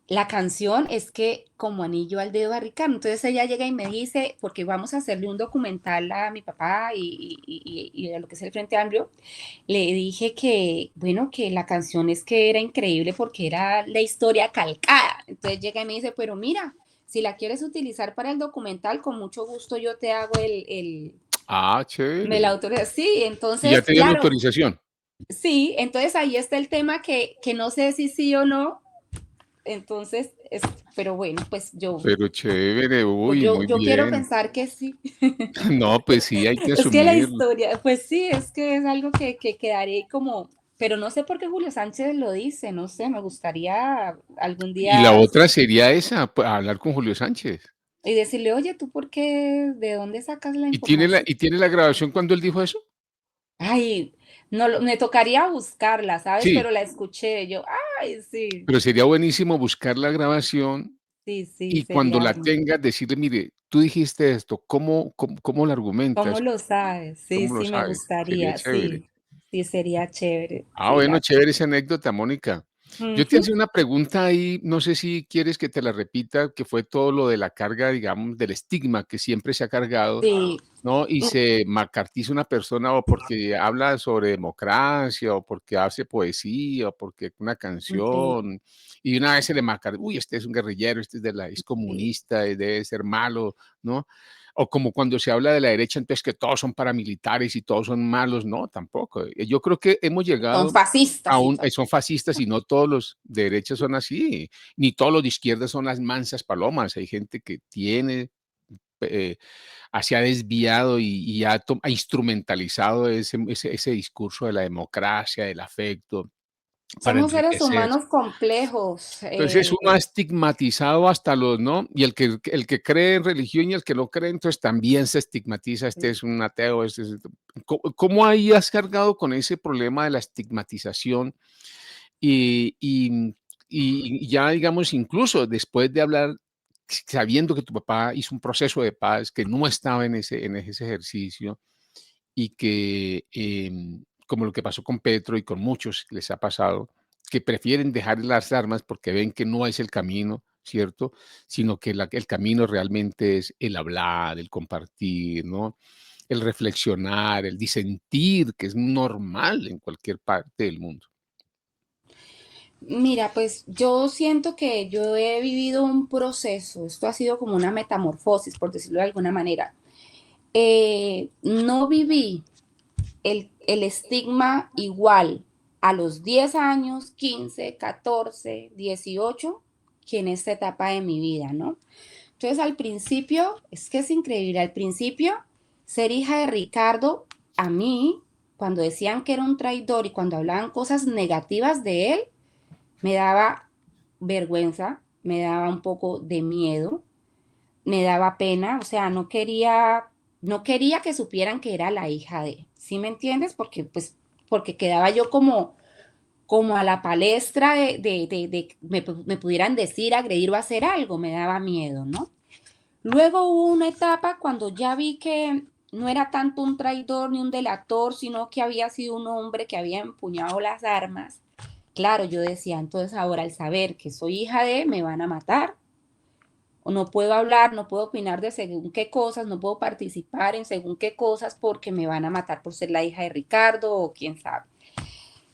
Speaker 3: la canción es que como anillo al dedo a Ricardo. Entonces ella llega y me dice, porque vamos a hacerle un documental a mi papá y a lo que es el Frente Amplio, le dije que, bueno, que la canción es que era increíble porque era la historia calcada. Entonces llega y me dice, pero mira, si la quieres utilizar para el documental, con mucho gusto yo te hago
Speaker 2: chévere.
Speaker 3: me la autoriza. Sí, entonces.
Speaker 2: ¿Y ya te dio la autorización?
Speaker 3: Sí, entonces ahí está el tema que no sé si sí o no. Entonces, pero bueno, pues yo.
Speaker 2: Pero chévere, uy,
Speaker 3: yo
Speaker 2: muy bien.
Speaker 3: Quiero pensar que sí.
Speaker 2: No, pues sí, hay que asumir.
Speaker 3: Es que la historia, pues sí, es que es algo que quedaré como pero no sé por qué Julio Sánchez lo dice, no sé, me gustaría algún
Speaker 2: Y la
Speaker 3: día
Speaker 2: otra sería esa, hablar con Julio Sánchez.
Speaker 3: y decirle, oye, ¿tú por qué? ¿De dónde sacas la
Speaker 2: ¿Y
Speaker 3: información?
Speaker 2: tiene la grabación cuando él dijo eso?
Speaker 3: Ay, no, me tocaría buscarla, ¿sabes?
Speaker 2: Sí,
Speaker 3: Pero la escuché, yo, ay, sí,
Speaker 2: pero sería buenísimo buscar la grabación
Speaker 3: sí, sí,
Speaker 2: y cuando
Speaker 3: sería,
Speaker 2: la tengas decirle, mire, tú dijiste esto, ¿cómo lo
Speaker 3: ¿cómo
Speaker 2: argumentas?
Speaker 3: lo sabes? Sí,
Speaker 2: ¿Cómo lo
Speaker 3: sí, me
Speaker 2: sabes? Sería
Speaker 3: gustaría,
Speaker 2: chévere.
Speaker 3: sí, sería chévere,
Speaker 2: Ah,
Speaker 3: sí,
Speaker 2: bueno,
Speaker 3: la,
Speaker 2: chévere esa anécdota, Mónica. Yo te
Speaker 3: ujú,
Speaker 2: hacía una pregunta ahí, no sé si quieres que te la repita, que fue todo lo de la carga, digamos, del estigma que siempre se ha cargado,
Speaker 3: sí,
Speaker 2: ¿no? Y se macartiza una persona o porque habla sobre democracia o porque hace poesía o porque una
Speaker 3: sí,
Speaker 2: canción y una vez se le marca, uy, este es un guerrillero, este es
Speaker 3: sí.
Speaker 2: comunista, debe ser malo, ¿no? O como cuando se habla de la derecha, entonces que todos son paramilitares y todos son malos, no, tampoco. Yo creo que hemos
Speaker 3: Son
Speaker 2: llegado
Speaker 3: fascistas y
Speaker 2: aún
Speaker 3: todo.
Speaker 2: son fascistas y no todos los de derecha son así, ni todos los de izquierda son las mansas palomas. Hay gente que tiene, eh, se ha desviado y ha instrumentalizado ese discurso de la democracia, del afecto para
Speaker 3: Somos seres
Speaker 2: enriquecerse.
Speaker 3: humanos complejos.
Speaker 2: Entonces uno ha estigmatizado hasta los, ¿no? Y el que cree en religión y el que no cree, entonces también se estigmatiza, este es un ateo, este es... ¿Cómo ahí has cargado con ese problema de la estigmatización? Y, y, y ya, digamos, incluso después de hablar, sabiendo que tu papá hizo un proceso de paz, que no estaba en ese ejercicio y que, como lo que pasó con Petro y con muchos les ha pasado, que prefieren dejar las armas porque ven que no es el camino, ¿cierto? Sino que el camino realmente es el hablar, el compartir, ¿no? El reflexionar, el disentir, que es normal en cualquier parte del mundo.
Speaker 3: Mira, pues yo siento que yo he vivido un proceso, esto ha sido como una metamorfosis, por decirlo de alguna manera. No viví el estigma igual a los 10 años, 15, 14, 18, que en esta etapa de mi vida, ¿no? Entonces al principio, es que es increíble, al principio ser hija de Ricardo, a mí, cuando decían que era un traidor y cuando hablaban cosas negativas de él, me daba vergüenza, me daba un poco de miedo, me daba pena, o sea, no quería que supieran que era la hija de, ¿sí me entiendes? Porque quedaba yo como a la palestra me pudieran decir, agredir o hacer algo, me daba miedo, ¿no? Luego hubo una etapa cuando ya vi que no era tanto un traidor ni un delator, sino que había sido un hombre que había empuñado las armas. Claro, yo decía, entonces ahora al saber que soy hija de, me van a matar, o no puedo hablar, no puedo opinar de según qué cosas, no puedo participar en según qué cosas porque me van a matar por ser la hija de Ricardo o quién sabe.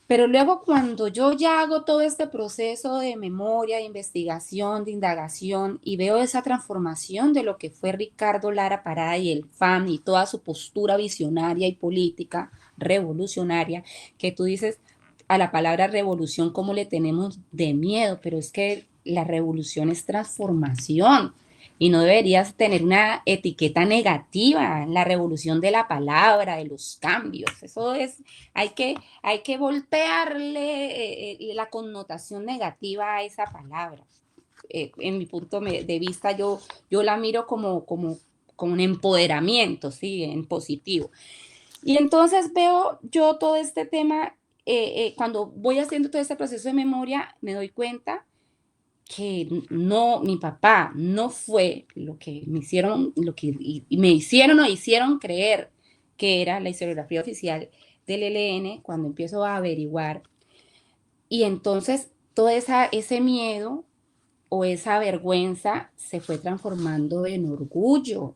Speaker 3: Pero luego cuando yo ya hago todo este proceso de memoria, de investigación, de indagación y veo esa transformación de lo que fue Ricardo Lara Parada y el FAM y toda su postura visionaria y política revolucionaria, que tú dices a la palabra revolución como le tenemos de miedo, pero es que la revolución es transformación y no deberías tener una etiqueta negativa, la revolución de la palabra, de los cambios. Eso es, hay que voltearle la connotación negativa a esa palabra. En mi punto de vista, yo la miro como un empoderamiento, ¿sí? En positivo. Y entonces veo yo todo este tema, cuando voy haciendo todo este proceso de memoria, me doy cuenta que no, mi papá no fue lo que me hicieron, y me hicieron o hicieron creer que era la historiografía oficial del ELN cuando empiezo a averiguar. Y entonces todo ese miedo o esa vergüenza se fue transformando en orgullo.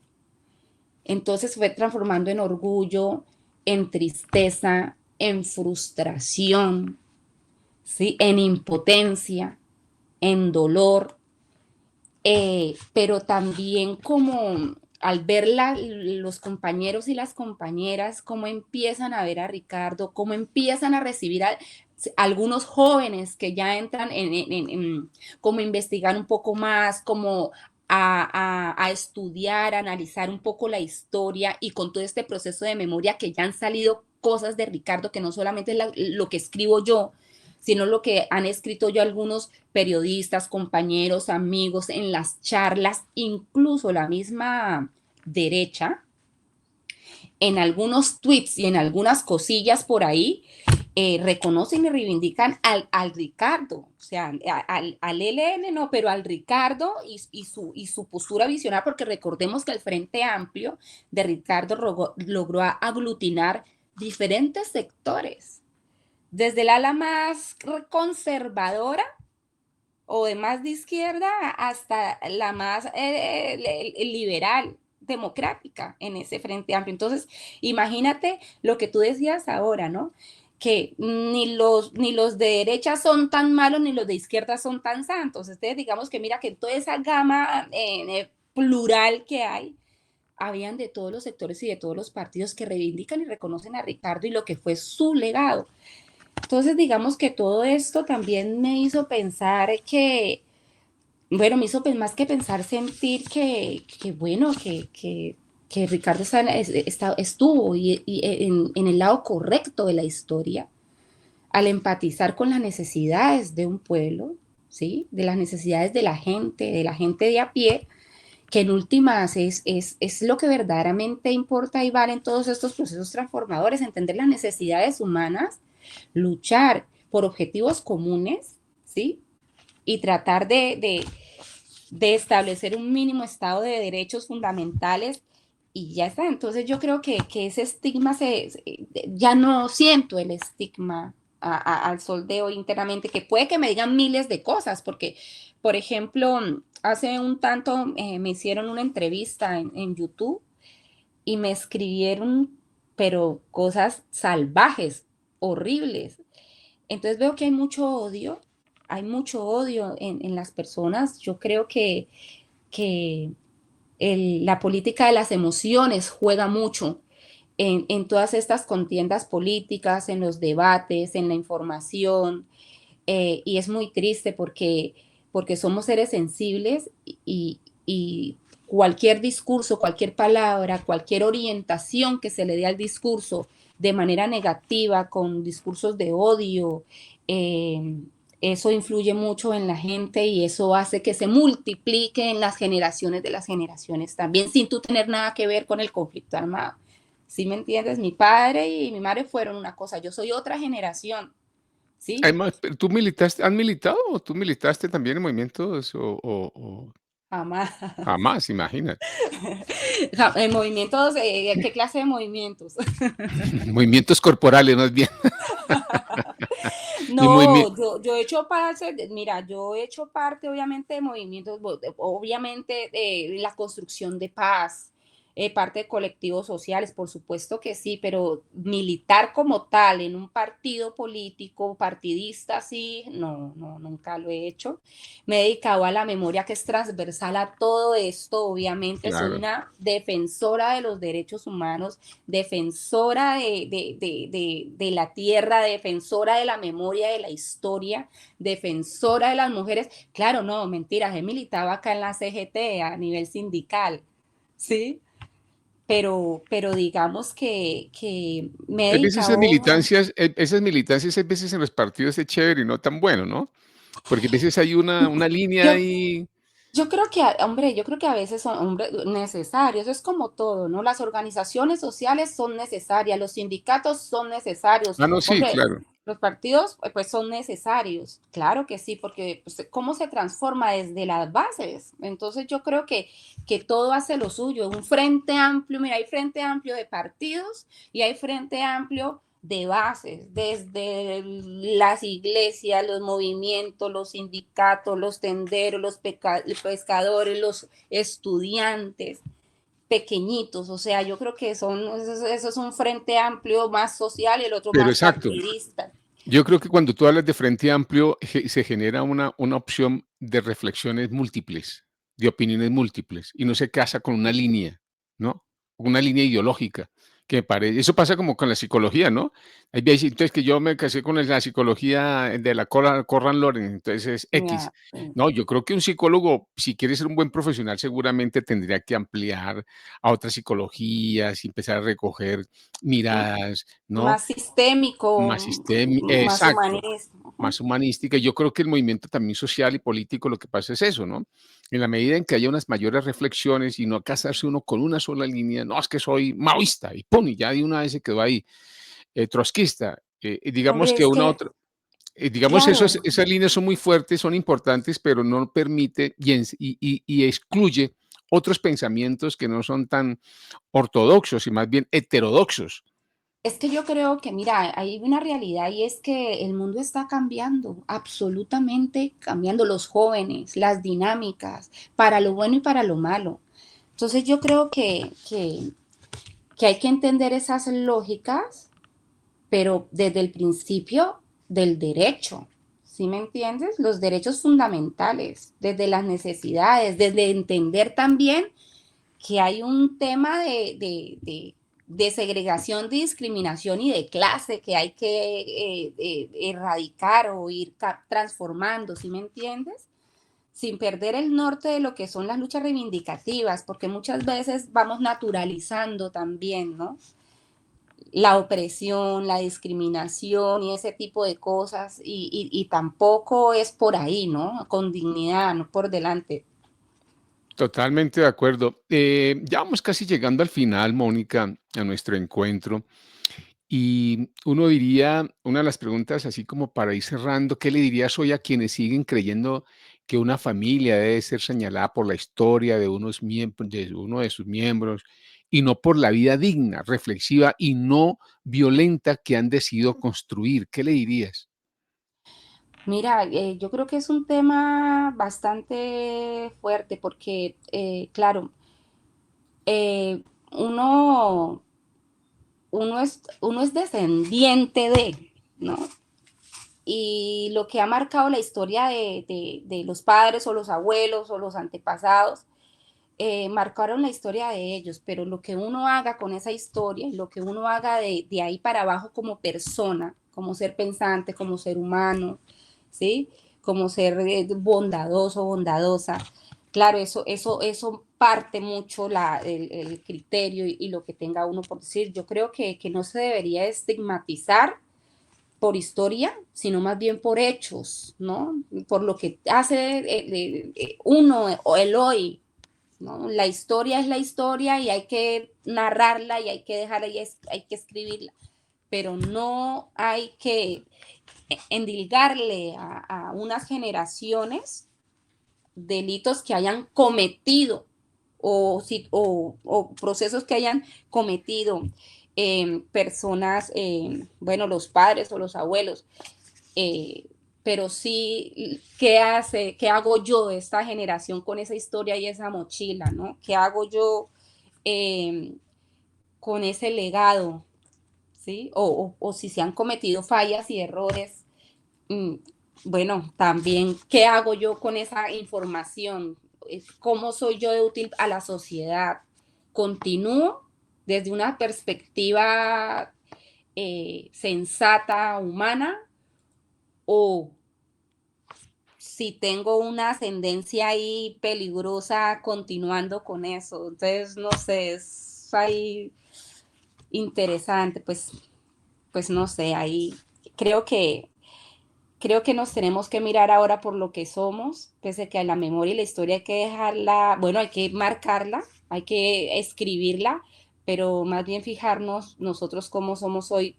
Speaker 3: Entonces fue transformando en orgullo, en tristeza, en frustración, ¿sí? En impotencia, en dolor, pero también como al ver los compañeros y las compañeras, cómo empiezan a ver a Ricardo, cómo empiezan a recibir a algunos jóvenes que ya entran como investigar un poco más, como a estudiar, a analizar un poco la historia y con todo este proceso de memoria que ya han salido cosas de Ricardo que no solamente es lo que escribo yo, sino lo que han escrito yo algunos periodistas, compañeros, amigos en las charlas, incluso la misma derecha, en algunos tweets y en algunas cosillas por ahí, reconocen y reivindican al Ricardo, o sea, al LN no, pero al Ricardo y su postura visionaria, porque recordemos que el Frente Amplio de Ricardo logró aglutinar diferentes sectores, desde el ala más conservadora o de más de izquierda hasta la más liberal, democrática en ese Frente Amplio. Entonces, imagínate lo que tú decías ahora, ¿no? Que ni los de derecha son tan malos, ni los de izquierda son tan santos. Entonces, digamos que mira que toda esa gama plural que hay, habían de todos los sectores y de todos los partidos que reivindican y reconocen a Ricardo y lo que fue su legado. Entonces, digamos que todo esto también me hizo pensar que, bueno, me hizo más que pensar, sentir bueno, que Ricardo estuvo en el lado correcto de la historia al empatizar con las necesidades de un pueblo, ¿sí? De las necesidades de la gente de a pie, que en últimas es lo que verdaderamente importa y vale en todos estos procesos transformadores, entender las necesidades humanas, luchar por objetivos comunes, ¿sí? Y tratar de establecer un mínimo estado de derechos fundamentales y ya está. Entonces yo creo que ese estigma ya no siento el estigma al sol de hoy internamente, que puede que me digan miles de cosas, porque, por ejemplo, hace un tanto me hicieron una entrevista en YouTube y me escribieron, pero cosas salvajes, horribles. Entonces veo que hay mucho odio en las personas. Yo creo que la política de las emociones juega mucho en todas estas contiendas políticas, en los debates, en la información, y es muy triste porque somos seres sensibles y cualquier discurso, cualquier palabra, cualquier orientación que se le dé al discurso de manera negativa, con discursos de odio, eso influye mucho en la gente y eso hace que se multiplique en las generaciones de las generaciones también, sin tú tener nada que ver con el conflicto armado. ¿Sí me entiendes? Mi padre y mi madre fueron una cosa, yo soy otra generación, ¿sí?
Speaker 2: Además, ¿tú militaste, has militado o tú militaste también en movimientos o
Speaker 3: Jamás.
Speaker 2: jamás, imagínate?
Speaker 3: En movimientos, ¿qué clase de movimientos?
Speaker 2: Movimientos corporales, más bien. Y
Speaker 3: No, yo he hecho parte, mira, yo he hecho parte obviamente de movimientos, obviamente de la construcción de paz, parte de colectivos sociales, por supuesto que sí, pero militar como tal en un partido político, partidista, sí, no, no, nunca lo he hecho. Me he dedicado a la memoria que es transversal a todo esto, obviamente soy
Speaker 2: claro.
Speaker 3: una defensora de los derechos humanos, defensora de la tierra, defensora de la memoria, de la historia, defensora de las mujeres. Claro, no, mentiras, he militado acá en la CGT a nivel sindical, ¿sí? Pero digamos que me he
Speaker 2: A veces
Speaker 3: dedicado.
Speaker 2: esas militancias, a veces en los partidos es chévere y no tan bueno, ¿no? Porque a veces hay una línea
Speaker 3: Yo,
Speaker 2: ahí.
Speaker 3: Yo creo que, hombre, yo creo que a veces son, hombre, necesarios, es como todo, ¿no? Las organizaciones sociales son necesarias, los sindicatos son necesarios,
Speaker 2: Ah, no, sí,
Speaker 3: hombre,
Speaker 2: claro.
Speaker 3: los partidos, pues son necesarios, claro que sí, porque pues, cómo se transforma desde las bases. Entonces yo creo que todo hace lo suyo, un frente amplio, mira, hay frente amplio de partidos y hay frente amplio de bases, desde las iglesias, los movimientos, los sindicatos, los tenderos, los pescadores, los estudiantes pequeñitos, o sea, yo creo que eso es un frente amplio más social y el otro
Speaker 2: Pero
Speaker 3: más
Speaker 2: exacto.
Speaker 3: partidista.
Speaker 2: Yo creo que cuando tú hablas de frente amplio, se genera una opción de reflexiones múltiples, de opiniones múltiples, y no se casa con una línea, ¿no? Una línea ideológica, Que parece, eso pasa como con la psicología, ¿no? Hay veces, entonces que yo me casé con la psicología de la Conrad Lorenz, entonces es X.
Speaker 3: Ya, sí.
Speaker 2: No, yo creo que un psicólogo, si quiere ser un buen profesional, seguramente tendría que ampliar a otras psicologías y empezar a recoger
Speaker 3: M-
Speaker 2: miradas, ¿no?
Speaker 3: Más sistémico,
Speaker 2: Más sistémico,
Speaker 3: más
Speaker 2: exacto,
Speaker 3: humanista. Ujú.
Speaker 2: más humanística. Yo creo que el movimiento también social y político lo que pasa es eso, ¿no? En la medida en que haya unas mayores reflexiones y no casarse uno con una sola línea, no, es que soy maoísta y pum, y ya de una vez se quedó ahí, trotskista. Y digamos
Speaker 3: Hombre,
Speaker 2: que
Speaker 3: es
Speaker 2: una
Speaker 3: que,
Speaker 2: otra, digamos,
Speaker 3: claro,
Speaker 2: esas líneas son muy fuertes, son importantes, pero no permite y excluye otros pensamientos que no son tan ortodoxos y más bien heterodoxos.
Speaker 3: es que yo creo que, mira, hay una realidad y es que el mundo está cambiando, absolutamente cambiando los jóvenes, las dinámicas, para lo bueno y para lo malo. Entonces yo creo que hay que entender esas lógicas, pero desde el principio del derecho, ¿sí me entiendes? Los derechos fundamentales, desde las necesidades, desde entender también que hay un tema de segregación, de discriminación y de clase que hay que erradicar o ir transformando, ¿sí me entiendes? Sin perder el norte de lo que son las luchas reivindicativas, porque muchas veces vamos naturalizando también, ¿no? La opresión, la discriminación y ese tipo de cosas, y tampoco es por ahí, ¿no? Con dignidad, no por delante.
Speaker 2: Totalmente de acuerdo. Ya vamos casi llegando al final, Mónica, a nuestro encuentro. Y uno diría, una de las preguntas, así como para ir cerrando, ¿qué le dirías hoy a quienes siguen creyendo que una familia debe ser señalada por la historia de unos miembros, de uno de sus miembros, y no por la vida digna, reflexiva y no violenta que han decidido construir? ¿Qué le dirías?
Speaker 3: Mira, yo creo que es un tema bastante fuerte porque, claro, eh, uno, uno es descendiente de, ¿no? Y lo que ha marcado la historia de los padres o los abuelos o los antepasados, marcaron la historia de ellos, pero lo que uno haga con esa historia y lo que uno haga de ahí para abajo como persona, como ser pensante, como ser humano, ¿sí? Como ser bondadoso, bondadosa. Claro, eso parte mucho el criterio y lo que tenga uno por decir. Yo creo que no se debería estigmatizar por historia, sino más bien por hechos, ¿no? Por lo que hace uno o el hoy, ¿no? La historia es la historia y hay que narrarla y hay que dejarla y hay que escribirla, pero no hay que endilgarle a unas generaciones delitos que hayan cometido o procesos que hayan cometido personas, bueno, los padres o los abuelos, eh, pero sí, ¿qué hago yo de esta generación con esa historia y esa mochila, ¿no? ¿Qué hago yo eh, con ese legado, ¿sí? O si se han cometido fallas y errores, mm, bueno, también, ¿qué hago yo con esa información? ¿Cómo soy yo de útil a la sociedad? ¿Continúo desde una perspectiva sensata, humana, o si tengo una ascendencia ahí peligrosa continuando con eso? Entonces, no sé, es ahí interesante, pues no sé, ahí creo que creo que nos tenemos que mirar ahora por lo que somos, pese que a la memoria y la historia hay que dejarla, bueno, hay que marcarla, hay que escribirla, pero más bien fijarnos nosotros cómo somos hoy,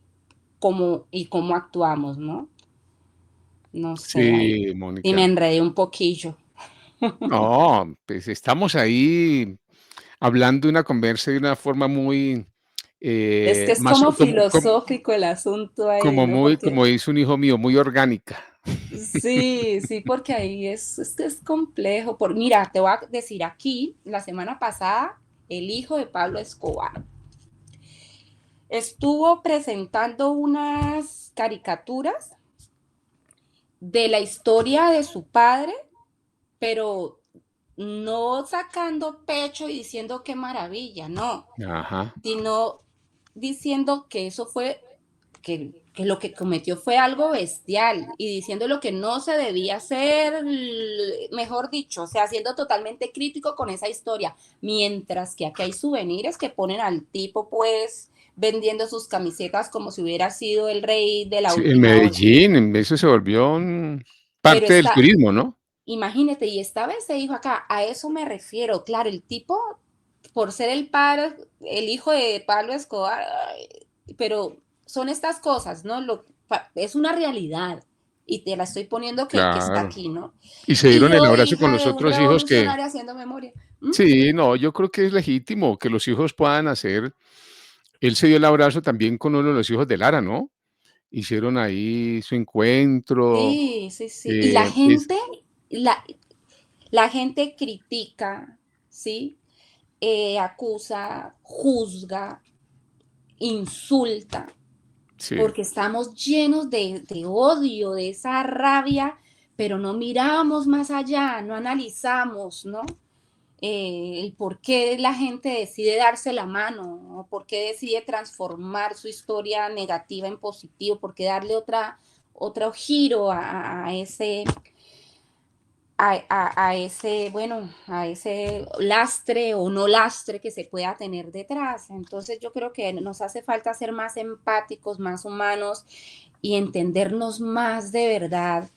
Speaker 3: cómo y cómo actuamos, ¿no? No sé, ahí
Speaker 2: Sí,
Speaker 3: y me
Speaker 2: Mónica.
Speaker 3: enredé un poquillo.
Speaker 2: No, pues estamos ahí hablando una conversa de una forma muy,
Speaker 3: Es que es
Speaker 2: más,
Speaker 3: como
Speaker 2: como,
Speaker 3: filosófico el asunto ahí,
Speaker 2: como
Speaker 3: ¿no?
Speaker 2: muy,
Speaker 3: Porque
Speaker 2: como dice un hijo mío, muy orgánica.
Speaker 3: sí, sí, porque ahí es complejo. Mira, te voy a decir aquí, la semana pasada, el hijo de Pablo Escobar estuvo presentando unas caricaturas de la historia de su padre, pero no sacando pecho y diciendo qué maravilla, no,
Speaker 2: Ajá.
Speaker 3: sino diciendo que eso fue, que lo que cometió fue algo bestial y diciendo lo que no se debía hacer, mejor dicho, o sea, siendo totalmente crítico con esa historia, mientras que aquí hay souvenirs que ponen al tipo pues vendiendo sus camisetas como si hubiera sido el rey de la
Speaker 2: Sí, en
Speaker 3: última hora.
Speaker 2: Medellín, eso se volvió
Speaker 3: Pero
Speaker 2: parte del
Speaker 3: está,
Speaker 2: turismo, ¿no?
Speaker 3: imagínate, y esta vez se dijo acá, a eso me refiero, claro, el tipo, por ser el hijo de Pablo Escobar, ay, pero son estas cosas, ¿no? Es una realidad y te la estoy poniendo que está
Speaker 2: Claro.
Speaker 3: aquí, ¿no?
Speaker 2: Y se
Speaker 3: Y
Speaker 2: dieron el
Speaker 3: yo,
Speaker 2: abrazo con
Speaker 3: hija
Speaker 2: los
Speaker 3: de un
Speaker 2: otros hijos que,
Speaker 3: revolucionario haciendo memoria. ¿Mm?
Speaker 2: sí, no, yo creo que es legítimo que los hijos puedan hacer. Él se dio el abrazo también con uno de los hijos de Lara, ¿no? Hicieron ahí su encuentro.
Speaker 3: Sí, sí, sí. Y
Speaker 2: Es,
Speaker 3: la, la gente critica, ¿sí? Acusa, juzga, insulta,
Speaker 2: sí,
Speaker 3: porque estamos llenos de odio, de esa rabia, pero no miramos más allá, no analizamos, ¿no? El por qué la gente decide darse la mano, o por qué decide transformar su historia negativa en positivo, por qué darle otro giro a ese, bueno, a ese lastre o no lastre que se pueda tener detrás. Entonces yo creo que nos hace falta ser más empáticos, más humanos y entendernos más de verdad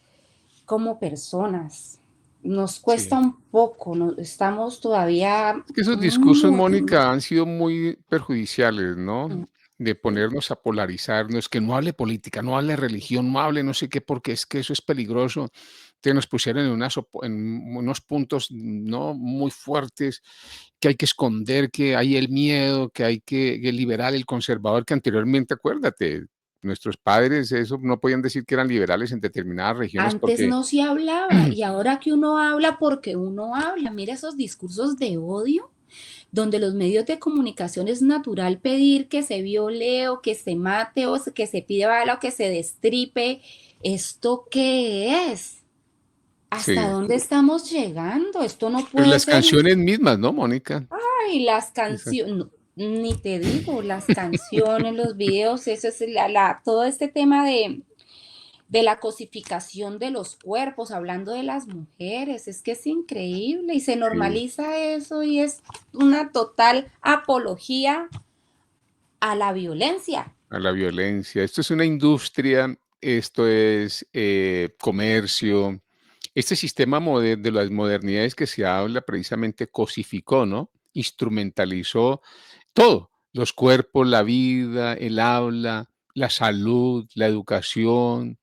Speaker 3: como personas. Nos cuesta
Speaker 2: sí.
Speaker 3: un poco, estamos todavía
Speaker 2: Es que esos discursos,
Speaker 3: muy...
Speaker 2: Mónica, han sido muy perjudiciales, ¿no? De ponernos a polarizarnos, que no hable política, no hable religión, no hable no sé qué, porque es que eso es peligroso. Te nos pusieron en unos puntos no muy fuertes, que hay que esconder, que hay el miedo, que hay que liberar el conservador, que anteriormente, acuérdate, nuestros padres, eso no podían decir que eran liberales en determinadas regiones
Speaker 3: Antes
Speaker 2: porque
Speaker 3: no se hablaba y ahora que uno habla porque uno habla, mira esos discursos de odio donde los medios de comunicación es natural pedir que se viole o que se mate o que se pide bala o que se destripe. ¿Esto qué es? ¿Hasta
Speaker 2: sí,
Speaker 3: dónde estamos llegando? Esto no
Speaker 2: pero
Speaker 3: puede
Speaker 2: las
Speaker 3: ser.
Speaker 2: canciones mismas, ¿no, Mónica?
Speaker 3: Y las
Speaker 2: Exacto.
Speaker 3: canciones, no, ni te digo, las canciones, los videos, eso es todo este tema de la cosificación de los cuerpos, hablando de las mujeres, es que es increíble y se
Speaker 2: Sí,
Speaker 3: normaliza eso y es una total apología a la violencia.
Speaker 2: a la violencia. Esto es una industria, esto es comercio. Este sistema de las modernidades que se habla precisamente cosificó, ¿no? Instrumentalizó todo, los cuerpos, la vida, el habla, la salud, la educación,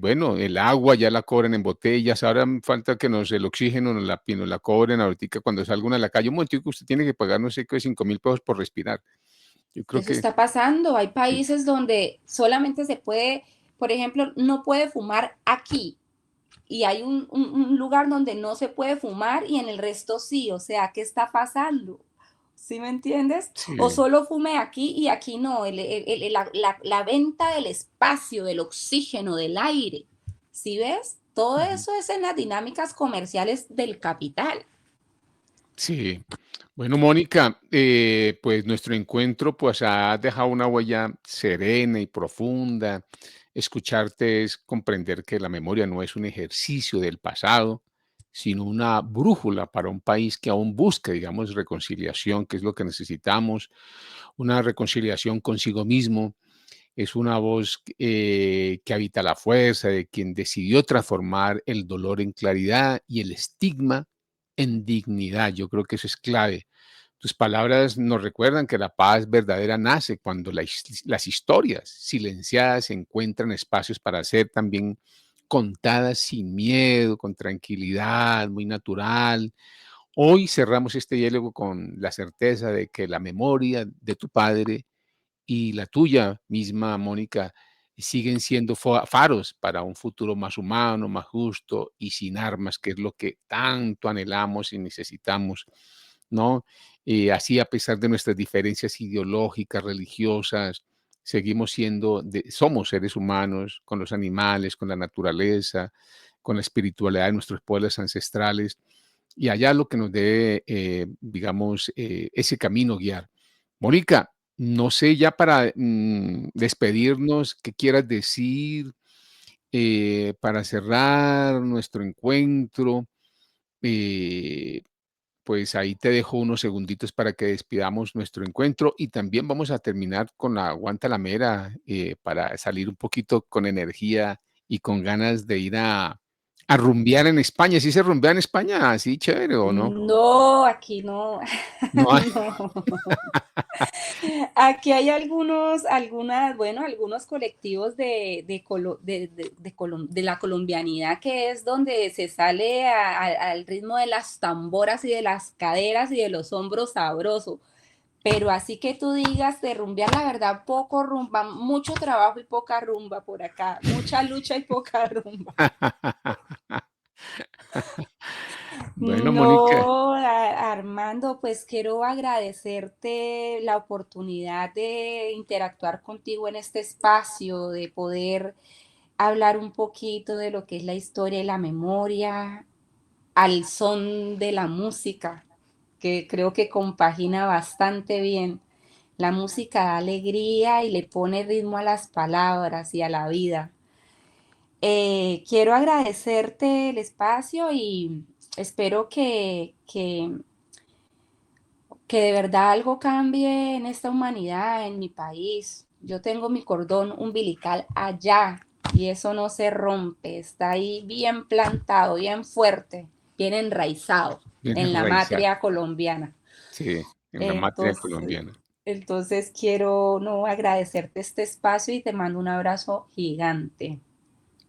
Speaker 2: bueno, el agua ya la cobran en botellas, ahora falta que el oxígeno nos la cobren ahorita cuando salga uno a la calle, un momentico, usted tiene que pagar no sé qué, 5.000 pesos por respirar. Yo creo
Speaker 3: Eso
Speaker 2: que
Speaker 3: está pasando. Hay
Speaker 2: sí,
Speaker 3: países donde solamente se puede, por ejemplo, no puede fumar aquí. Y hay un lugar donde no se puede fumar y en el resto sí. O sea, ¿qué está pasando? ¿Sí me entiendes? O
Speaker 2: sí,
Speaker 3: solo fume aquí y aquí no. La venta del espacio, del oxígeno, del aire. ¿Sí ves? Todo
Speaker 2: ujú,
Speaker 3: eso es en las dinámicas comerciales del capital.
Speaker 2: sí. Bueno, Mónica, pues nuestro encuentro pues ha dejado una huella serena y profunda. Escucharte es comprender que la memoria no es un ejercicio del pasado, sino una brújula para un país que aún busca, digamos, reconciliación, que es lo que necesitamos, una reconciliación consigo mismo. Es una voz que habita la fuerza de quien decidió transformar el dolor en claridad y el estigma en dignidad. Yo creo que eso es clave. Tus palabras nos recuerdan que la paz verdadera nace cuando las historias silenciadas encuentran espacios para ser también contadas sin miedo, con tranquilidad, muy natural. Hoy cerramos este diálogo con la certeza de que la memoria de tu padre y la tuya misma, Mónica, siguen siendo faros para un futuro más humano, más justo y sin armas, que es lo que tanto anhelamos y necesitamos, ¿no? Así, a pesar de nuestras diferencias ideológicas, religiosas, seguimos somos seres humanos con los animales, con la naturaleza, con la espiritualidad de nuestros pueblos ancestrales, y allá lo que nos dé, digamos, ese camino guiar. Mónica, no sé, ya para despedirnos, ¿qué quieras decir para cerrar nuestro encuentro? Eh, pues ahí te dejo unos segunditos para que despidamos nuestro encuentro y también vamos a terminar con la Aguanta la Mera para salir un poquito con energía y con ganas de ir a rumbear en España. ¿Sí se rumbea en España? ¿Así chévere o no?
Speaker 3: No, aquí no,
Speaker 2: No hay.
Speaker 3: no. Aquí hay algunos colectivos de la colombianidad que es donde se sale al ritmo de las tamboras y de las caderas y de los hombros sabroso. Pero así que tú digas de rumbear, la verdad, poco rumba, mucho trabajo y poca rumba por acá, mucha lucha y poca rumba.
Speaker 2: Bueno, Mónica,
Speaker 3: No, Armando, pues quiero agradecerte la oportunidad de interactuar contigo en este espacio, de poder hablar un poquito de lo que es la historia y la memoria al son de la música, que creo que compagina bastante bien. La música da alegría y le pone ritmo a las palabras y a la vida. Quiero agradecerte el espacio y espero que de verdad algo cambie en esta humanidad, en mi país. Yo tengo mi cordón umbilical allá y eso no se rompe, está ahí bien plantado, bien fuerte, bien enraizado
Speaker 2: bien
Speaker 3: en la
Speaker 2: enraizada,
Speaker 3: matria colombiana.
Speaker 2: sí, en la matria
Speaker 3: Entonces,
Speaker 2: colombiana.
Speaker 3: entonces quiero no agradecerte este espacio y te mando un abrazo gigante.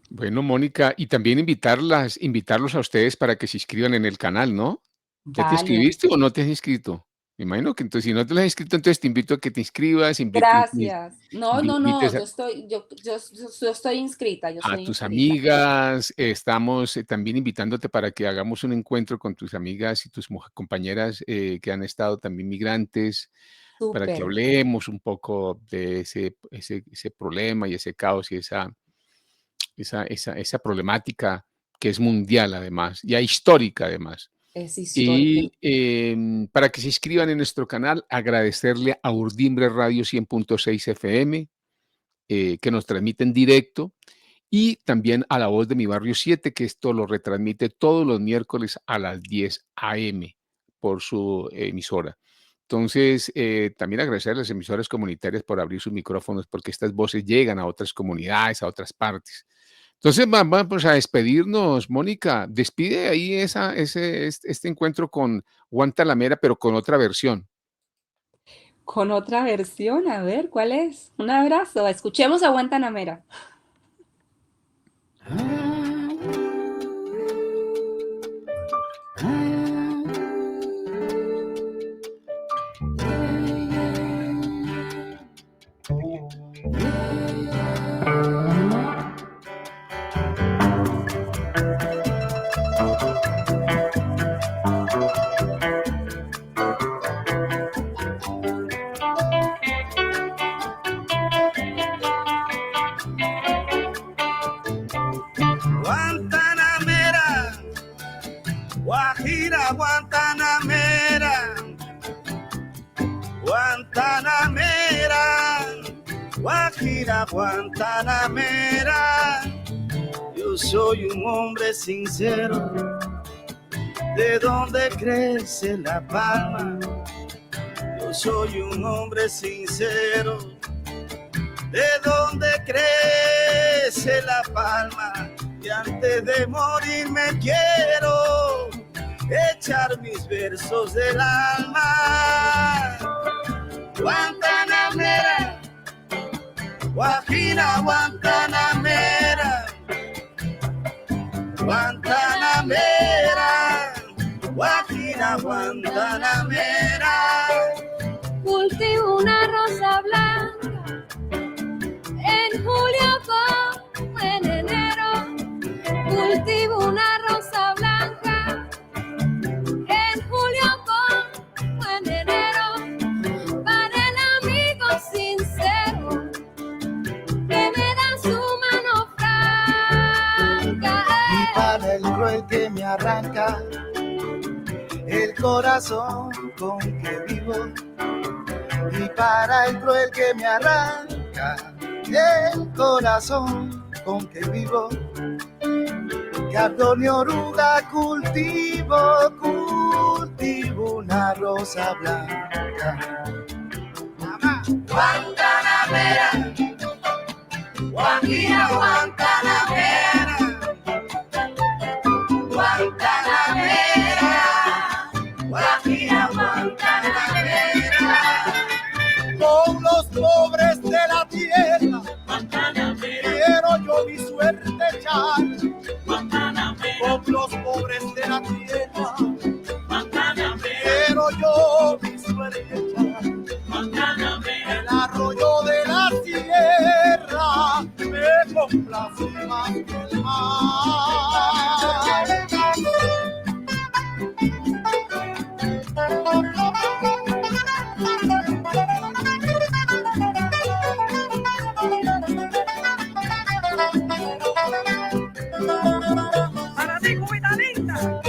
Speaker 2: Bueno, Mónica, y también invitarlos a ustedes para que se inscriban en el canal, ¿no? ¿Ya te
Speaker 3: Vale,
Speaker 2: inscribiste o no te has inscrito? Me imagino que entonces, si no te lo has inscrito, entonces te invito a que te inscribas,
Speaker 3: gracias. No, no, no,
Speaker 2: invites
Speaker 3: yo estoy inscrita, yo
Speaker 2: a
Speaker 3: soy
Speaker 2: tus
Speaker 3: inscrita.
Speaker 2: amigas. Estamos también invitándote para que hagamos un encuentro con tus amigas y tus compañeras que han estado también migrantes, para que
Speaker 3: Súper.
Speaker 2: hablemos un poco de ese problema y ese caos y esa problemática que es mundial además, ya histórica además.
Speaker 3: Es histórico.
Speaker 2: Y para que se inscriban en nuestro canal, agradecerle a Urdimbre Radio 100.6 FM, que nos transmite en directo, y también a La Voz de mi Barrio 7, que esto lo retransmite todos los miércoles a las 10 a.m. por su emisora. Entonces, también agradecer a las emisoras comunitarias por abrir sus micrófonos, porque estas voces llegan a otras comunidades, a otras partes. Entonces, vamos a despedirnos, Mónica. Despide ahí este encuentro con Guantanamera, pero con otra versión.
Speaker 3: Con otra versión, a ver, ¿cuál es? Un abrazo. Escuchemos a Guantanamera.
Speaker 1: Guantanamera, Guajira, Guantanamera, Guantanamera, Guajira, Guantanamera. Yo soy un hombre sincero, de donde crece la palma. Yo soy un hombre sincero, de donde crece la palma. Y antes de morir me quiero echar mis versos del alma. Guantanamera, Guajira, Guantanamera, Guantanamera, Guajira, Guantanamera.
Speaker 4: Cultivo una rosa blanca en julio como en enero. Cultivo una rosa blanca en julio como en enero. Para el amigo sincero que me da su mano franca.
Speaker 5: Y para el cruel que me arranca el corazón con que vivo. y para el cruel que me arranca el corazón con que vivo, cartón y oruga cultivo una rosa blanca.
Speaker 6: Guantanamera, Guajira, Guantanamera, Guantanamera, Guajira, Guantanamera.
Speaker 5: Con los pobres de la tierra quiero yo mi suerte echar. Con los pobres de la tierra quiero yo mi suerte echar. El arroyo de la sierra me complace más que el mar.
Speaker 6: Para ti, cubita linda.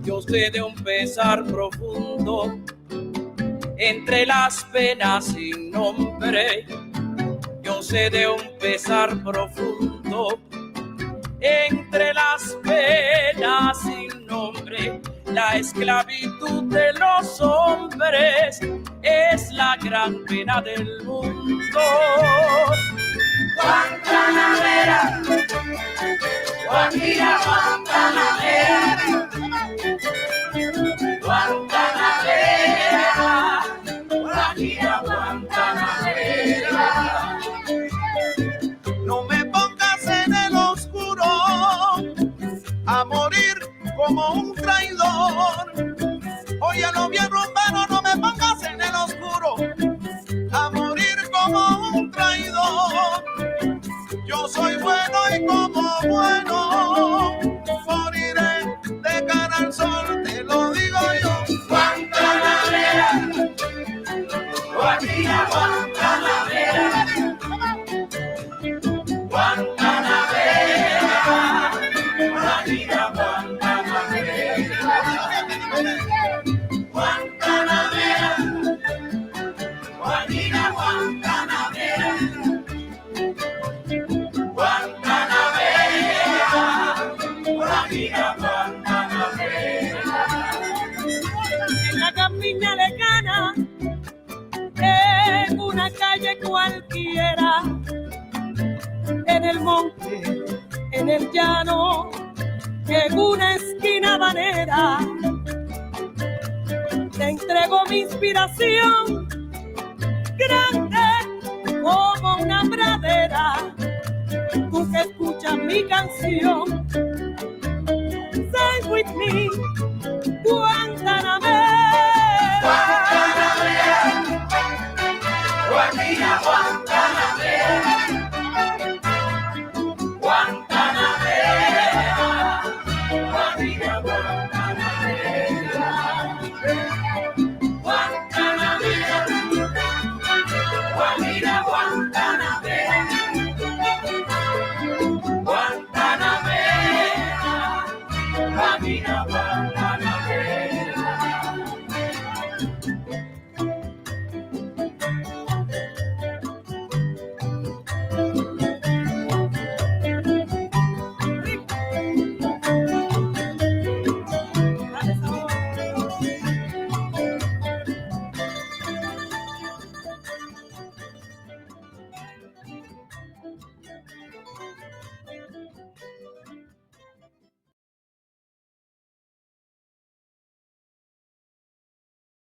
Speaker 7: Yo sé de un pesar profundo entre las penas sin nombre. Yo sé de un pesar profundo entre las penas sin nombre. La esclavitud de los hombres es la gran pena del mundo.
Speaker 6: Guantanamera, Guajira, Guantanamera, Guantanamera, Guajira, Guantanamera.
Speaker 1: No me pongas en el oscuro a morir como un traidor. Oye, lo bien rumbero, no me pongas en el oscuro a morir como un traidor. Yo soy bueno y como bueno moriré de cara al sol, te lo digo yo.
Speaker 6: Guantanamera, Guajira, Guantanamera, Guantanamera, Guajira, Guantanamera, Guantanamera, Guajira, Guantanamera, Guantanamera, Guajira, Guantanamera.
Speaker 7: En la campiña lejana, en una calle cualquiera, en el monte, en el llano, en una esquina habanera, te entrego mi inspiración, grande como una pradera, tú que escuchas mi canción. Say with me, Guantanamera.
Speaker 6: Guantanamera, Guajira, Guantanamera, Guantanamera, Guajira, Guantanamera, Guantanamera, Guajira, Guantanamera, Guantanamera, Guajira, Guantanamera.